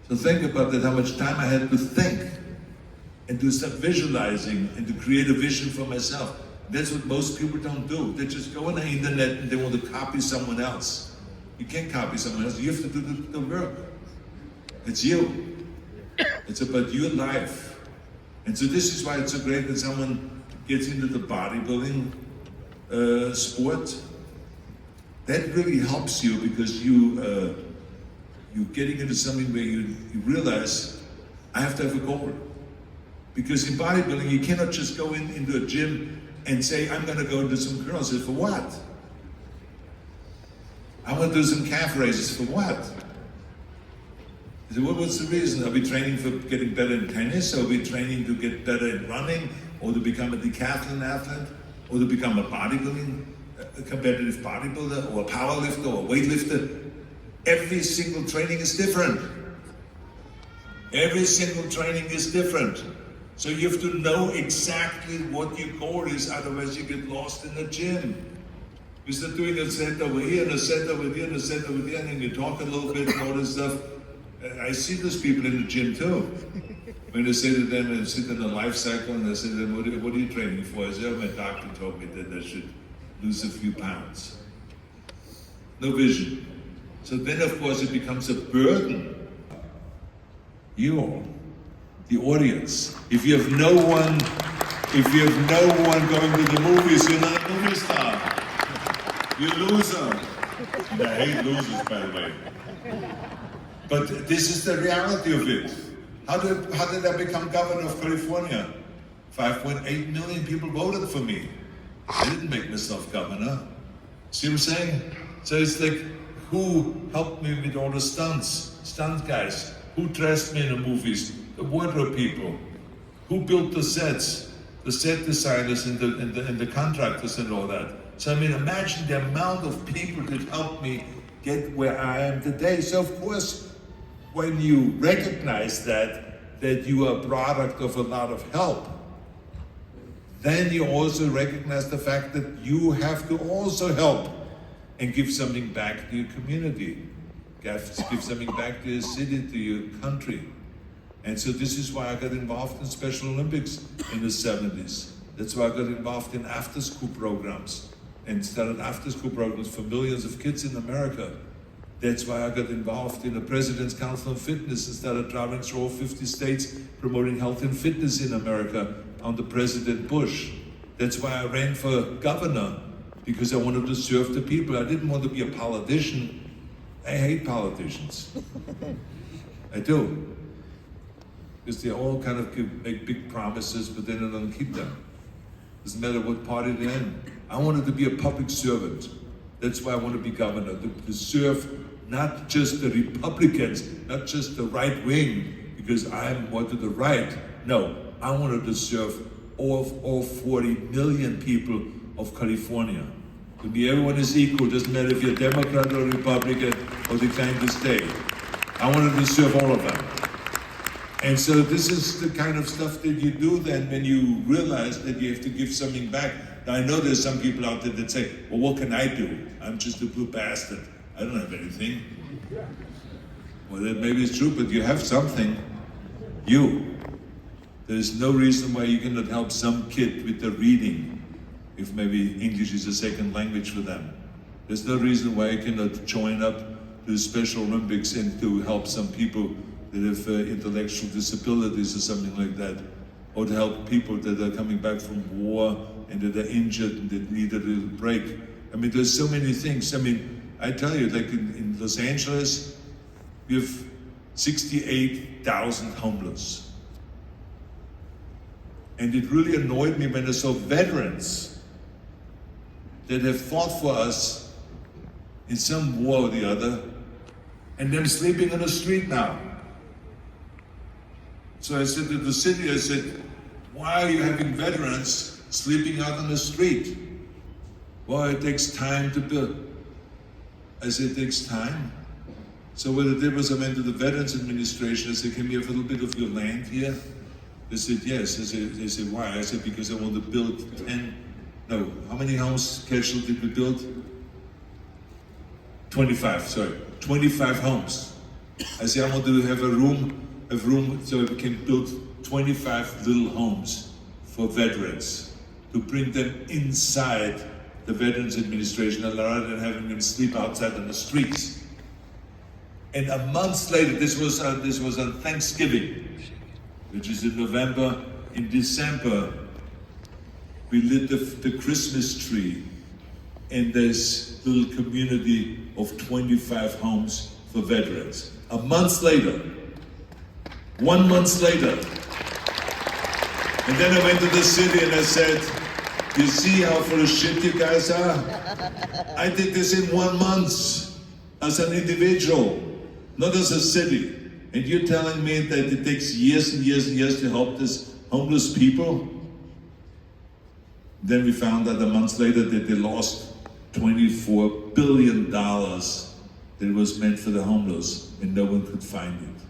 So think about that, how much time I had to think and to start visualizing and to create a vision for myself. That's what most people don't do. They just go on the internet and they want to copy someone else. You can't copy someone else, you have to do the work. It's you. It's about your life. And so this is why it's so great that someone gets into the bodybuilding sport. That really helps you because you're getting into something where you realize, I have to have a goal. Because in bodybuilding, you cannot just go into a gym and say, I'm gonna go do some curls. For what? I want to do some calf raises. For what? I said, what's the reason? Are we training for getting better in tennis? Are we training to get better in running? Or to become a decathlon athlete? Or to become a competitive bodybuilder? Or a power lifter or a weightlifter? Every single training is different. Every single training is different. So you have to know exactly what your goal is, otherwise you get lost in the gym. You start doing a set over here, and a set over here, and a set over there, and then you talk a little bit and all this stuff. I see those people in the gym too. When I say to them, I sit in the life cycle, and I say to them, what are you training for? I say, oh, my doctor told me that I should lose a few pounds. No vision. So then, of course, it becomes a burden. You all, the audience. If you have no one going to the movies, you're not a movie star. You're a loser. I hate losers, by the way. But this is the reality of it. How did I become governor of California? 5.8 million people voted for me. I didn't make myself governor. See what I'm saying? So it's like, who helped me with all the stunt guys? Who dressed me in the movies? The wardrobe people. Who built the sets? The set designers and the contractors and all that. So I mean, imagine the amount of people that helped me get where I am today. So of course, when you recognize that you are a product of a lot of help, then you also recognize the fact that you have to also help and give something back to your community. Give something back to your city, to your country. And so this is why I got involved in Special Olympics in the 70s. That's why I got involved in after-school programs and started after-school programs for millions of kids in America. That's why I got involved in the President's Council on Fitness and started traveling through all 50 states promoting health and fitness in America under President Bush. That's why I ran for governor, because I wanted to serve the people. I didn't want to be a politician. I hate politicians. I do. Because they all kind of make big promises, but then they don't keep them. Doesn't matter what party they're in. I wanted to be a public servant. That's why I want to be governor, to serve not just the Republicans, not just the right wing, because I'm more to the right. No, I wanted to serve all 40 million people of California. To me, everyone is equal. Doesn't matter if you're a Democrat or a Republican or decline to stay. I wanted to serve all of them. And so this is the kind of stuff that you do then when you realize that you have to give something back. Now I know there's some people out there that say, well, what can I do? I'm just a poor bastard. I don't have anything. Well, that maybe it's true, but you have something. You. There's no reason why you cannot help some kid with their reading, if maybe English is a second language for them. There's no reason why you cannot join up to the Special Olympics and to help some people that have intellectual disabilities or something like that, or to help people that are coming back from war and that are injured and that need a little break. I mean, there's so many things. I mean, I tell you, like in Los Angeles, we have 68,000 homeless. And it really annoyed me when I saw veterans that have fought for us in some war or the other, and them sleeping on the street now. So I said to the city, I said, why are you having veterans sleeping out on the street? Well, it takes time to build. I said, it takes time. So what I did was I went to the Veterans Administration. I said, can we have a little bit of your land here? They said, yes. They said, why? I said, because I want to build how many homes, Cashel, did we build? 25 homes. I said, I want to have a room so we can build 25 little homes for veterans to bring them inside the Veterans Administration rather than having them sleep outside on the streets. And a month later, this was on Thanksgiving, which is in November. In December, we lit the Christmas tree in this little community of 25 homes for veterans. A month later, 1 month later, and then I went to the city and I said, you see how full of shit you guys are? I did this in 1 month as an individual, not as a city. And you're telling me that it takes years and years and years to help these homeless people? Then we found out a month later that they lost $24 billion that was meant for the homeless, and no one could find it.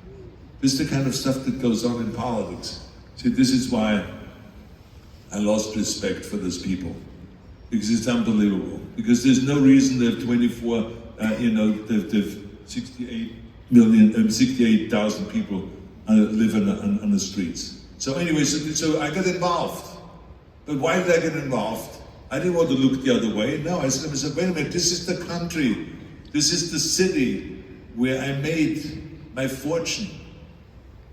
This is the kind of stuff that goes on in politics. See, this is why I lost respect for these people, because it's unbelievable. Because there's no reason they have 68,000 people live on the streets. So anyway, so I got involved. But why did I get involved? I didn't want to look the other way. No, I said, wait a minute, this is the country. This is the city where I made my fortune.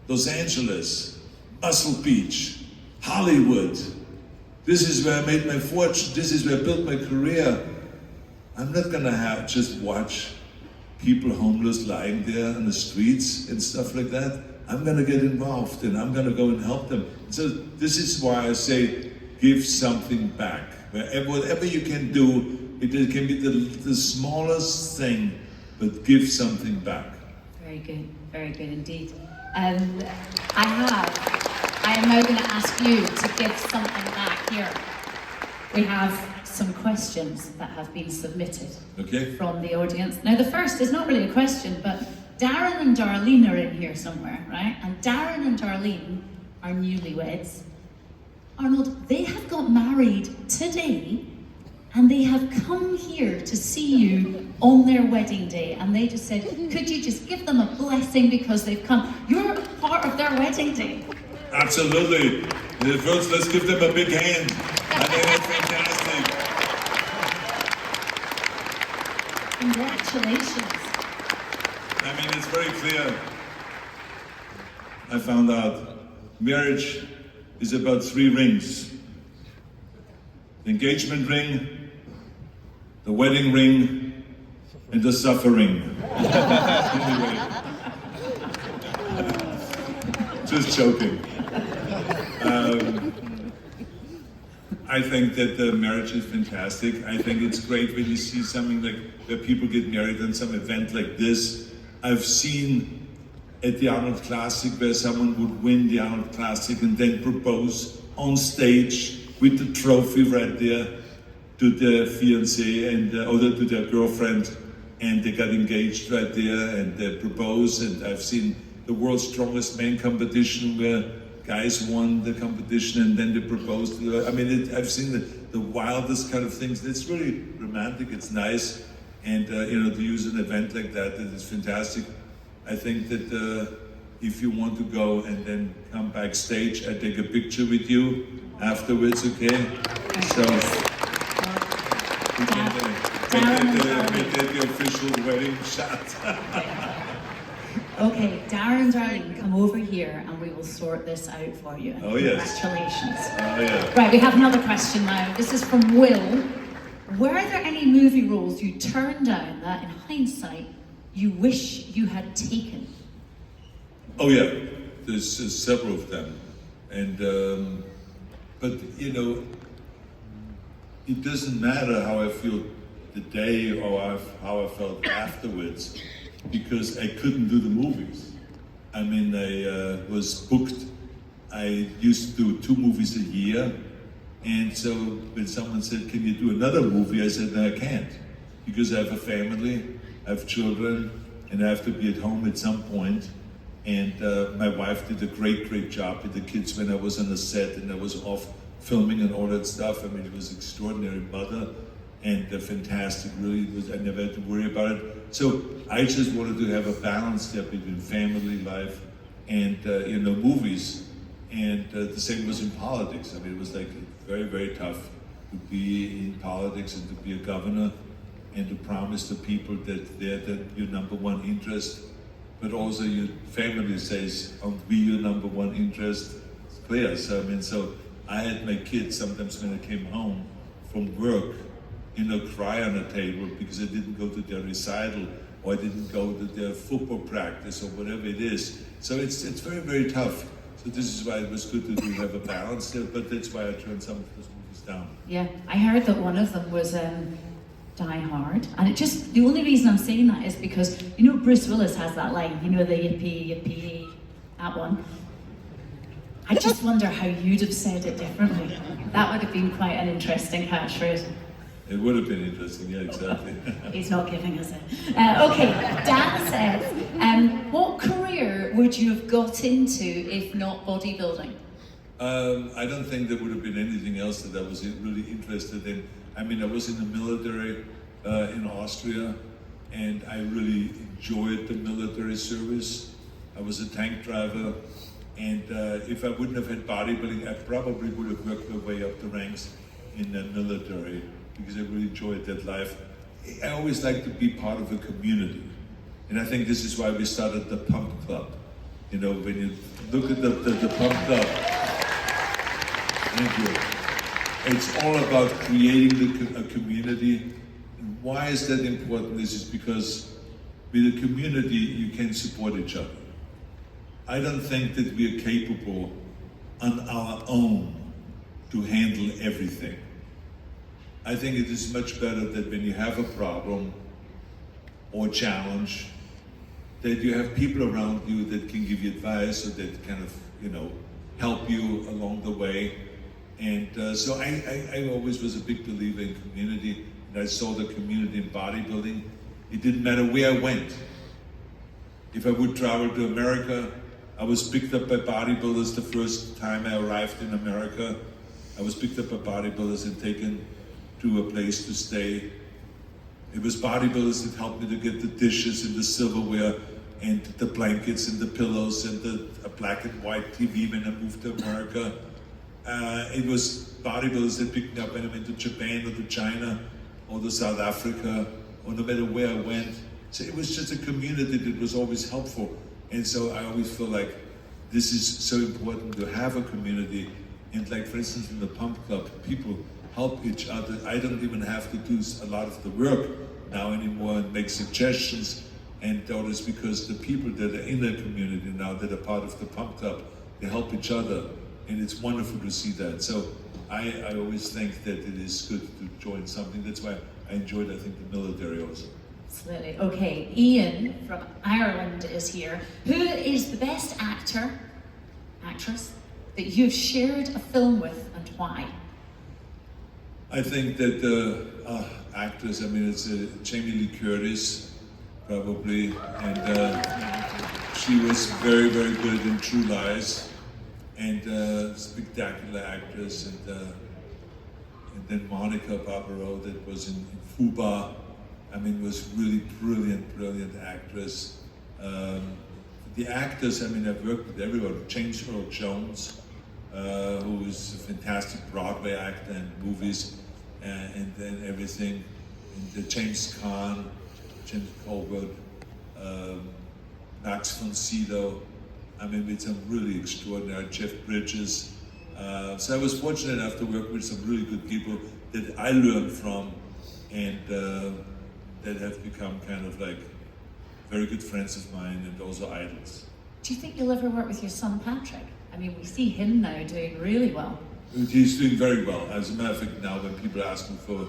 Los Angeles, Muscle Beach, Hollywood. This is where I made my fortune. This is where I built my career. I'm not gonna just watch people homeless lying there on the streets and stuff like that. I'm gonna get involved and I'm gonna go and help them. So this is why I say, give something back. Whatever you can do, it can be the smallest thing, but give something back. Very good indeed. I am now going to ask you to give something back here. We have some questions that have been submitted from the audience. Now the first is not really a question, but Darren and Darlene are in here somewhere, right? And Darren and Darlene are newlyweds. Arnold, they have got married today, and they have come here to see you on their wedding day, and they just said, could you just give them a blessing because they've come? You're part of their wedding day. Absolutely. First, let's give them a big hand. I think that's fantastic. Congratulations. I mean, it's very clear. I found out marriage is about 3 rings. The engagement ring, the wedding ring, and the suffering. Anyway. Just joking. I think that the marriage is fantastic. I think it's great when you see something like where people get married in some event like this. I've seen at the Arnold Classic where someone would win the Arnold Classic and then propose on stage with the trophy right there to their fiancée and or to their girlfriend, and they got engaged right there and they proposed. And I've seen the World's Strongest Man competition where guys won the competition and then they proposed to her. I mean, I've seen the wildest kind of things. It's really romantic, it's nice, and to use an event like that is fantastic. I think that if you want to go and then come backstage, I take a picture with you afterwards, okay? So we can get the official wedding shot. Okay, Darren, darling, come over here and we will sort this out for you. And Oh, yes. congratulations. Oh, yeah. Right, we have another question now. This is from Will. Were there any movie roles you turned down that, in hindsight, you wish you had taken? Oh yeah, there's several of them, and but you know, it doesn't matter how I feel the day or how I felt afterwards, because I couldn't do the movies. I mean, I was booked. I used to do 2 movies a year, and so when someone said, "Can you do another movie?" I said, "No, I can't, because I have a family, I have children, and I have to be at home at some point." And my wife did a great job with the kids when I was on the set and I was off filming and all that stuff. I mean, it was an extraordinary mother and fantastic, really. I never had to worry about it. So I just wanted to have a balance there between family life and movies. And the same was in politics. I mean, it was like very tough to be in politics and to be a governor and to promise the people that they're your number one interest. But also your family says, I'll be your number one interest. It's clear. So I had my kids sometimes when I came home from work, cry on the table because I didn't go to their recital or I didn't go to their football practice or whatever it is. So it's very tough. So this is why it was good to have a balance there, but that's why I turned some of those movies down. Yeah, I heard that one of them was Die Hard, and the only reason I'm saying that is because Bruce Willis has that line, the yippee, that one. I just wonder how you'd have said it differently. That would have been quite an interesting catchphrase. It would have been interesting, yeah, exactly. He's not giving us it. Okay, Dan says, what career would you have got into if not bodybuilding? I don't think there would have been anything else that I was really interested in. I mean, I was in the military in Austria, and I really enjoyed the military service. I was a tank driver, and if I wouldn't have had bodybuilding, I probably would have worked my way up the ranks in the military because I really enjoyed that life. I always like to be part of a community, and I think this is why we started the Pump Club. When you look at the Pump Club, thank you. It's all about creating a community. And why is that important? This is because with a community, you can support each other. I don't think that we are capable on our own to handle everything. I think it is much better that when you have a problem or challenge, that you have people around you that can give you advice or that kind of, help you along the way. And so I always was a big believer in community, and I saw the community in bodybuilding. It didn't matter where I went. If I would travel to America, I was picked up by bodybuilders the first time I arrived in America. I was picked up by bodybuilders and taken to a place to stay. It was bodybuilders that helped me to get the dishes and the silverware and the blankets and the pillows and the black and white TV when I moved to America. It was bodybuilders that picked me up when I went to Japan or to China or to South Africa or no matter where I went. So it was just a community that was always helpful. And so I always feel like this is so important to have a community. And like, for instance, in the Pump Club, people help each other. I don't even have to do a lot of the work now anymore and make suggestions. And that is because the people that are in the community now, that are part of the Pump Club, they help each other. And it's wonderful to see that. So I always think that it is good to join something. That's why I enjoyed, I think, the military also. Absolutely. Okay, Ian from Ireland is here. Who is the best actress that you've shared a film with, and why? I think that the actress, it's Jamie Lee Curtis, probably, and she was very good in True Lies, and spectacular actress, and then Monica Barbaro, that was in Fuba. Was really brilliant actress. The actors, I've worked with everyone. James Earl Jones, who is a fantastic Broadway actor in movies and then everything. And James Caan, James Colbert, Max von Sydow, I mean, with some really extraordinary, Jeff Bridges. So I was fortunate enough to work with some really good people that I learned from and that have become kind of like very good friends of mine and also idols. Do you think you'll ever work with your son Patrick? I mean, we see him now doing really well. He's doing very well. As a matter of fact, now when people ask me for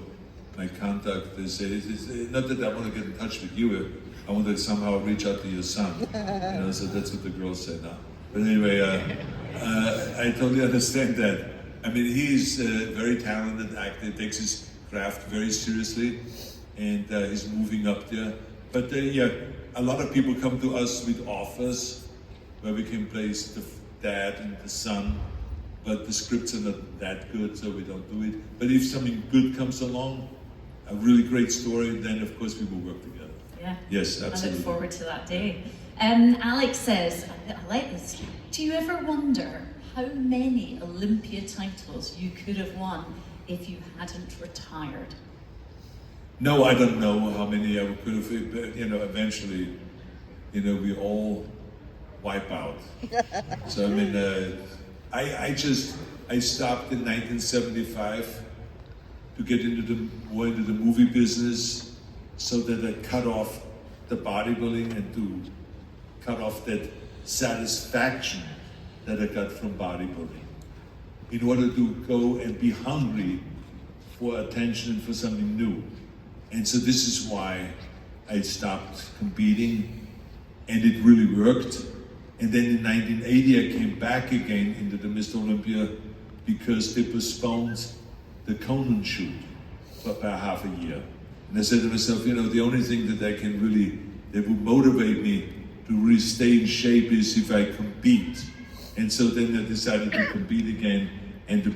my contact, they say, it's not that I want to get in touch with you, I want to somehow reach out to your son. You know, so that's what the girls say now. But anyway, I totally understand that. I mean, he's a very talented actor, takes his craft very seriously, and he's moving up there. But yeah, a lot of people come to us with offers where we can place the dad and the son, but the scripts are not that good, so we don't do it. But if something good comes along, a really great story, then of course we will work together. Yeah. Yes, absolutely. I look forward to that day. Alex says, I like this. Do you ever wonder how many Olympia titles you could have won if you hadn't retired? No, I don't know how many I could have, but you know, eventually, you know, we all wipe out. So I mean, I stopped in 1975 to get more into the movie business, so that I cut off the bodybuilding and to cut off that satisfaction that I got from bodybuilding, in order to go and be hungry for attention and for something new. And so this is why I stopped competing, and it really worked. And then in 1980 I came back again into the Mr. Olympia because they postponed the Conan shoot for about half a year. And I said to myself, you know, the only thing that that would motivate me to really stay in shape is if I compete. And so then I decided to compete again and to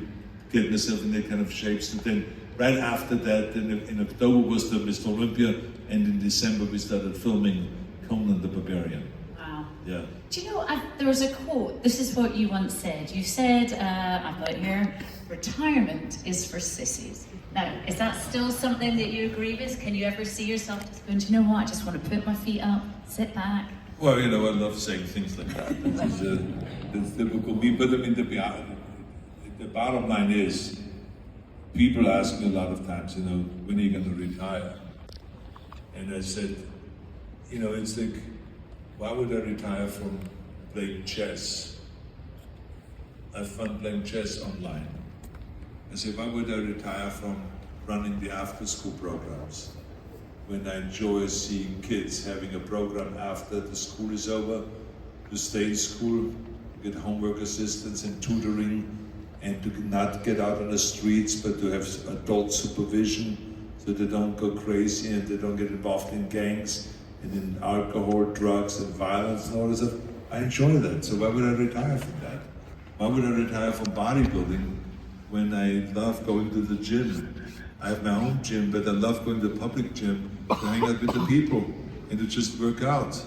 get myself in that kind of shape. So then right after that, in October was the Mr. Olympia, and in December we started filming Conan the Barbarian. Wow. Yeah. Do you know, there was a quote, this is what you once said. You said, I've got it here, retirement is for sissies. Now, is that still something that you agree with? Can you ever see yourself just going, do you know what, I just want to put my feet up, sit back? Well, you know, I love saying things like that. That's typical me. But I mean, the bottom line is, people ask me a lot of times, you know, when are you going to retire? And I said, you know, it's like, why would I retire from playing chess? I have fun playing chess online. I said, why would I retire from running the after-school programs when I enjoy seeing kids having a program after the school is over, to stay in school, get homework assistance and tutoring, and to not get out on the streets, but to have adult supervision so they don't go crazy and they don't get involved in gangs and in alcohol, drugs, and violence and all this stuff. I enjoy that, so why would I retire from that? Why would I retire from bodybuilding when I love going to the gym? I have my own gym, but I love going to the public gym to hang out with the people and to just work out.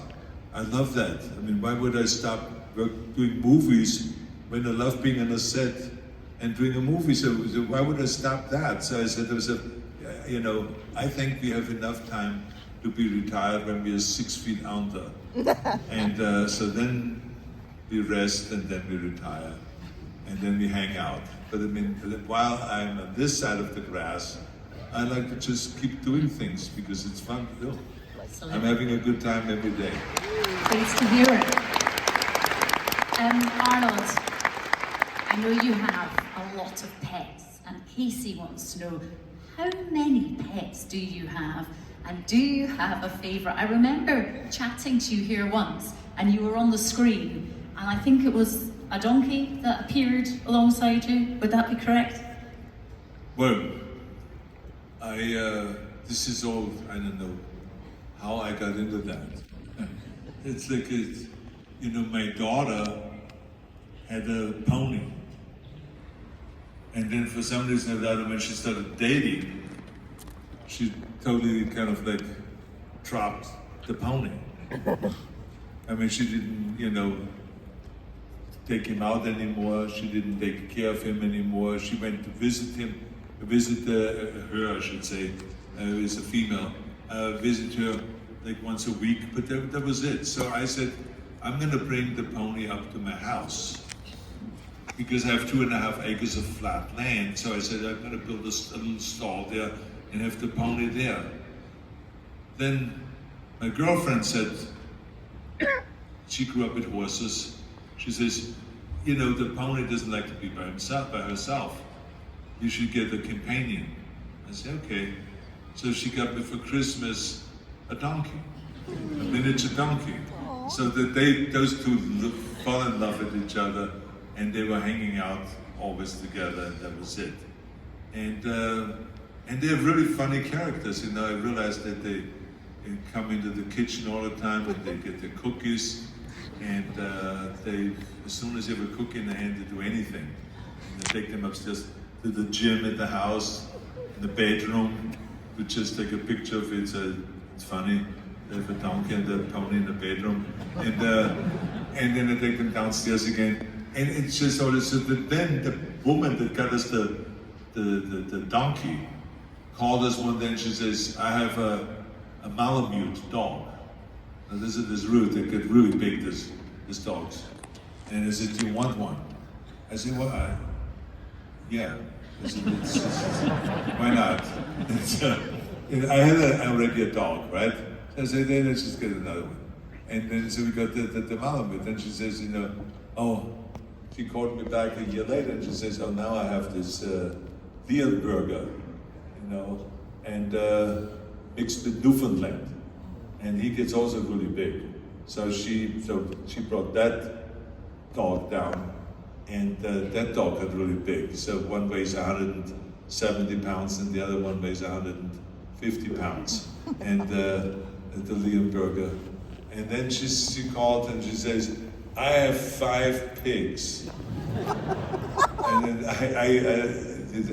I love that. I mean, why would I stop doing movies when I love being on a set and doing a movie? So why would I stop that? So I said to myself, you know, I think we have enough time to be retired when we are 6 feet under. And so then we rest and then we retire. And then we hang out. But I mean, while I'm on this side of the grass, I like to just keep doing things because it's fun to do. Excellent. I'm having a good time every day. Pleased to hear it. Arnold, I know you have a lot of pets, and Casey wants to know, how many pets do you have? And do you have a favourite? I remember chatting to you here once, and you were on the screen, and I think it was a donkey that appeared alongside you. Would that be correct? Well, this is all, I don't know how I got into that. It's like, you know, my daughter had a pony. And then for some reason or other, when she started dating, she totally kind of like dropped the pony. I mean, she didn't, you know, take him out anymore. She didn't take care of him anymore. She went to visit him, her, I should say, is a female, visit her like once a week, but that was it. So I said, I'm gonna bring the pony up to my house because I have 2.5 acres of flat land. So I said, I'm gonna build a little stall there and have the pony there. Then my girlfriend said, she grew up with horses. She says, you know, the pony doesn't like to be by herself. You should get a companion. I said, okay. So she got me for Christmas a donkey, a miniature donkey. So that those two fell in love with each other, and they were hanging out always together, and that was it. And they're really funny characters. You know, I realized that they come into the kitchen all the time, and they get their cookies, and they, as soon as you have a cookie in their hand, they do anything. And they take them upstairs to the gym at the house, in the bedroom, to just take a picture of it. So it's funny. They have a donkey and a pony in the bedroom, and then I take them downstairs again. And it's just all this. So then the woman that got us the donkey called us one day, and she says, "I have a Malamute dog." Now this root, they get really big. This dogs, and I said, "Do you want one?" I said, "Well, yeah." I said, why not? I had already a dog, right? I said, then let's just get another one. And then so we got the Malamute. Then she says, you know, oh, she called me back a year later and she says, oh, now I have this veal burger, you know, and mixed with Newfoundland. And he gets also really big. So she brought that dog down, and that dog got really big. So one weighs 170 pounds and the other one weighs 150 pounds. And the Liam Burger. And then she called and she says, I have 5 pigs. And then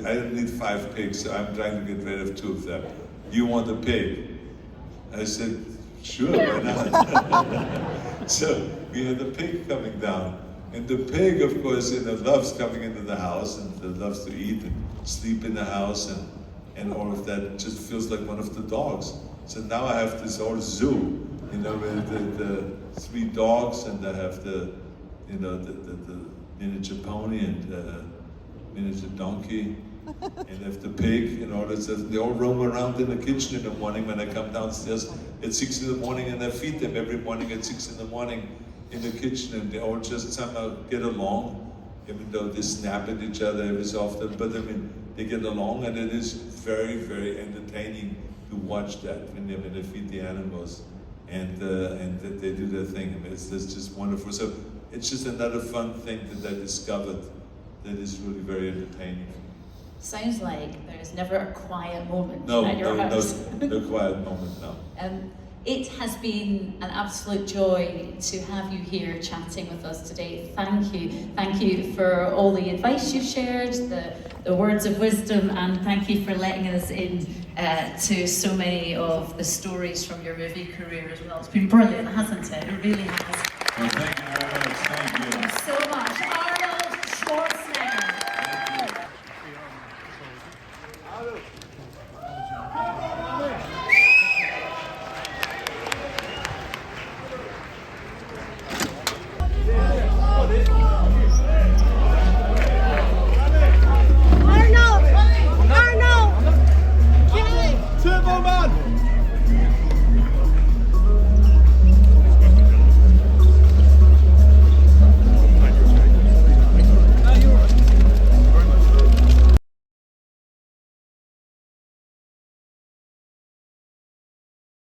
I don't need 5 pigs, so I'm trying to get rid of 2 of them. You want a pig? I said, sure, why not? So we had the pig coming down. And the pig, of course, you know, loves coming into the house and loves to eat and sleep in the house and all of that. It just feels like one of the dogs. So now I have this whole zoo, you know, with the 3 dogs, and I have the miniature pony and miniature donkey, and I have the pig, and all that stuff. They all roam around in the kitchen in the morning when I come downstairs at 6 in the morning, and I feed them every morning at 6 in the morning in the kitchen, and they all just somehow get along, even though they snap at each other every so often. But I mean, they get along, and it is very, very entertaining to watch that when they feed the animals and that they do their thing. I mean, it's just wonderful. So it's just another fun thing that I discovered that is really very entertaining. Sounds like there's never a quiet moment at your house. No quiet moment, no. It has been an absolute joy to have you here chatting with us today. Thank you. Thank you for all the advice you've shared, the words of wisdom, and thank you for letting us in to so many of the stories from your movie career as well. It's been brilliant, hasn't it? It really has. Well, thank you very much. Thank you. Thank you so much. Arnold Schwarzenegger. Arnold! Turbo Man!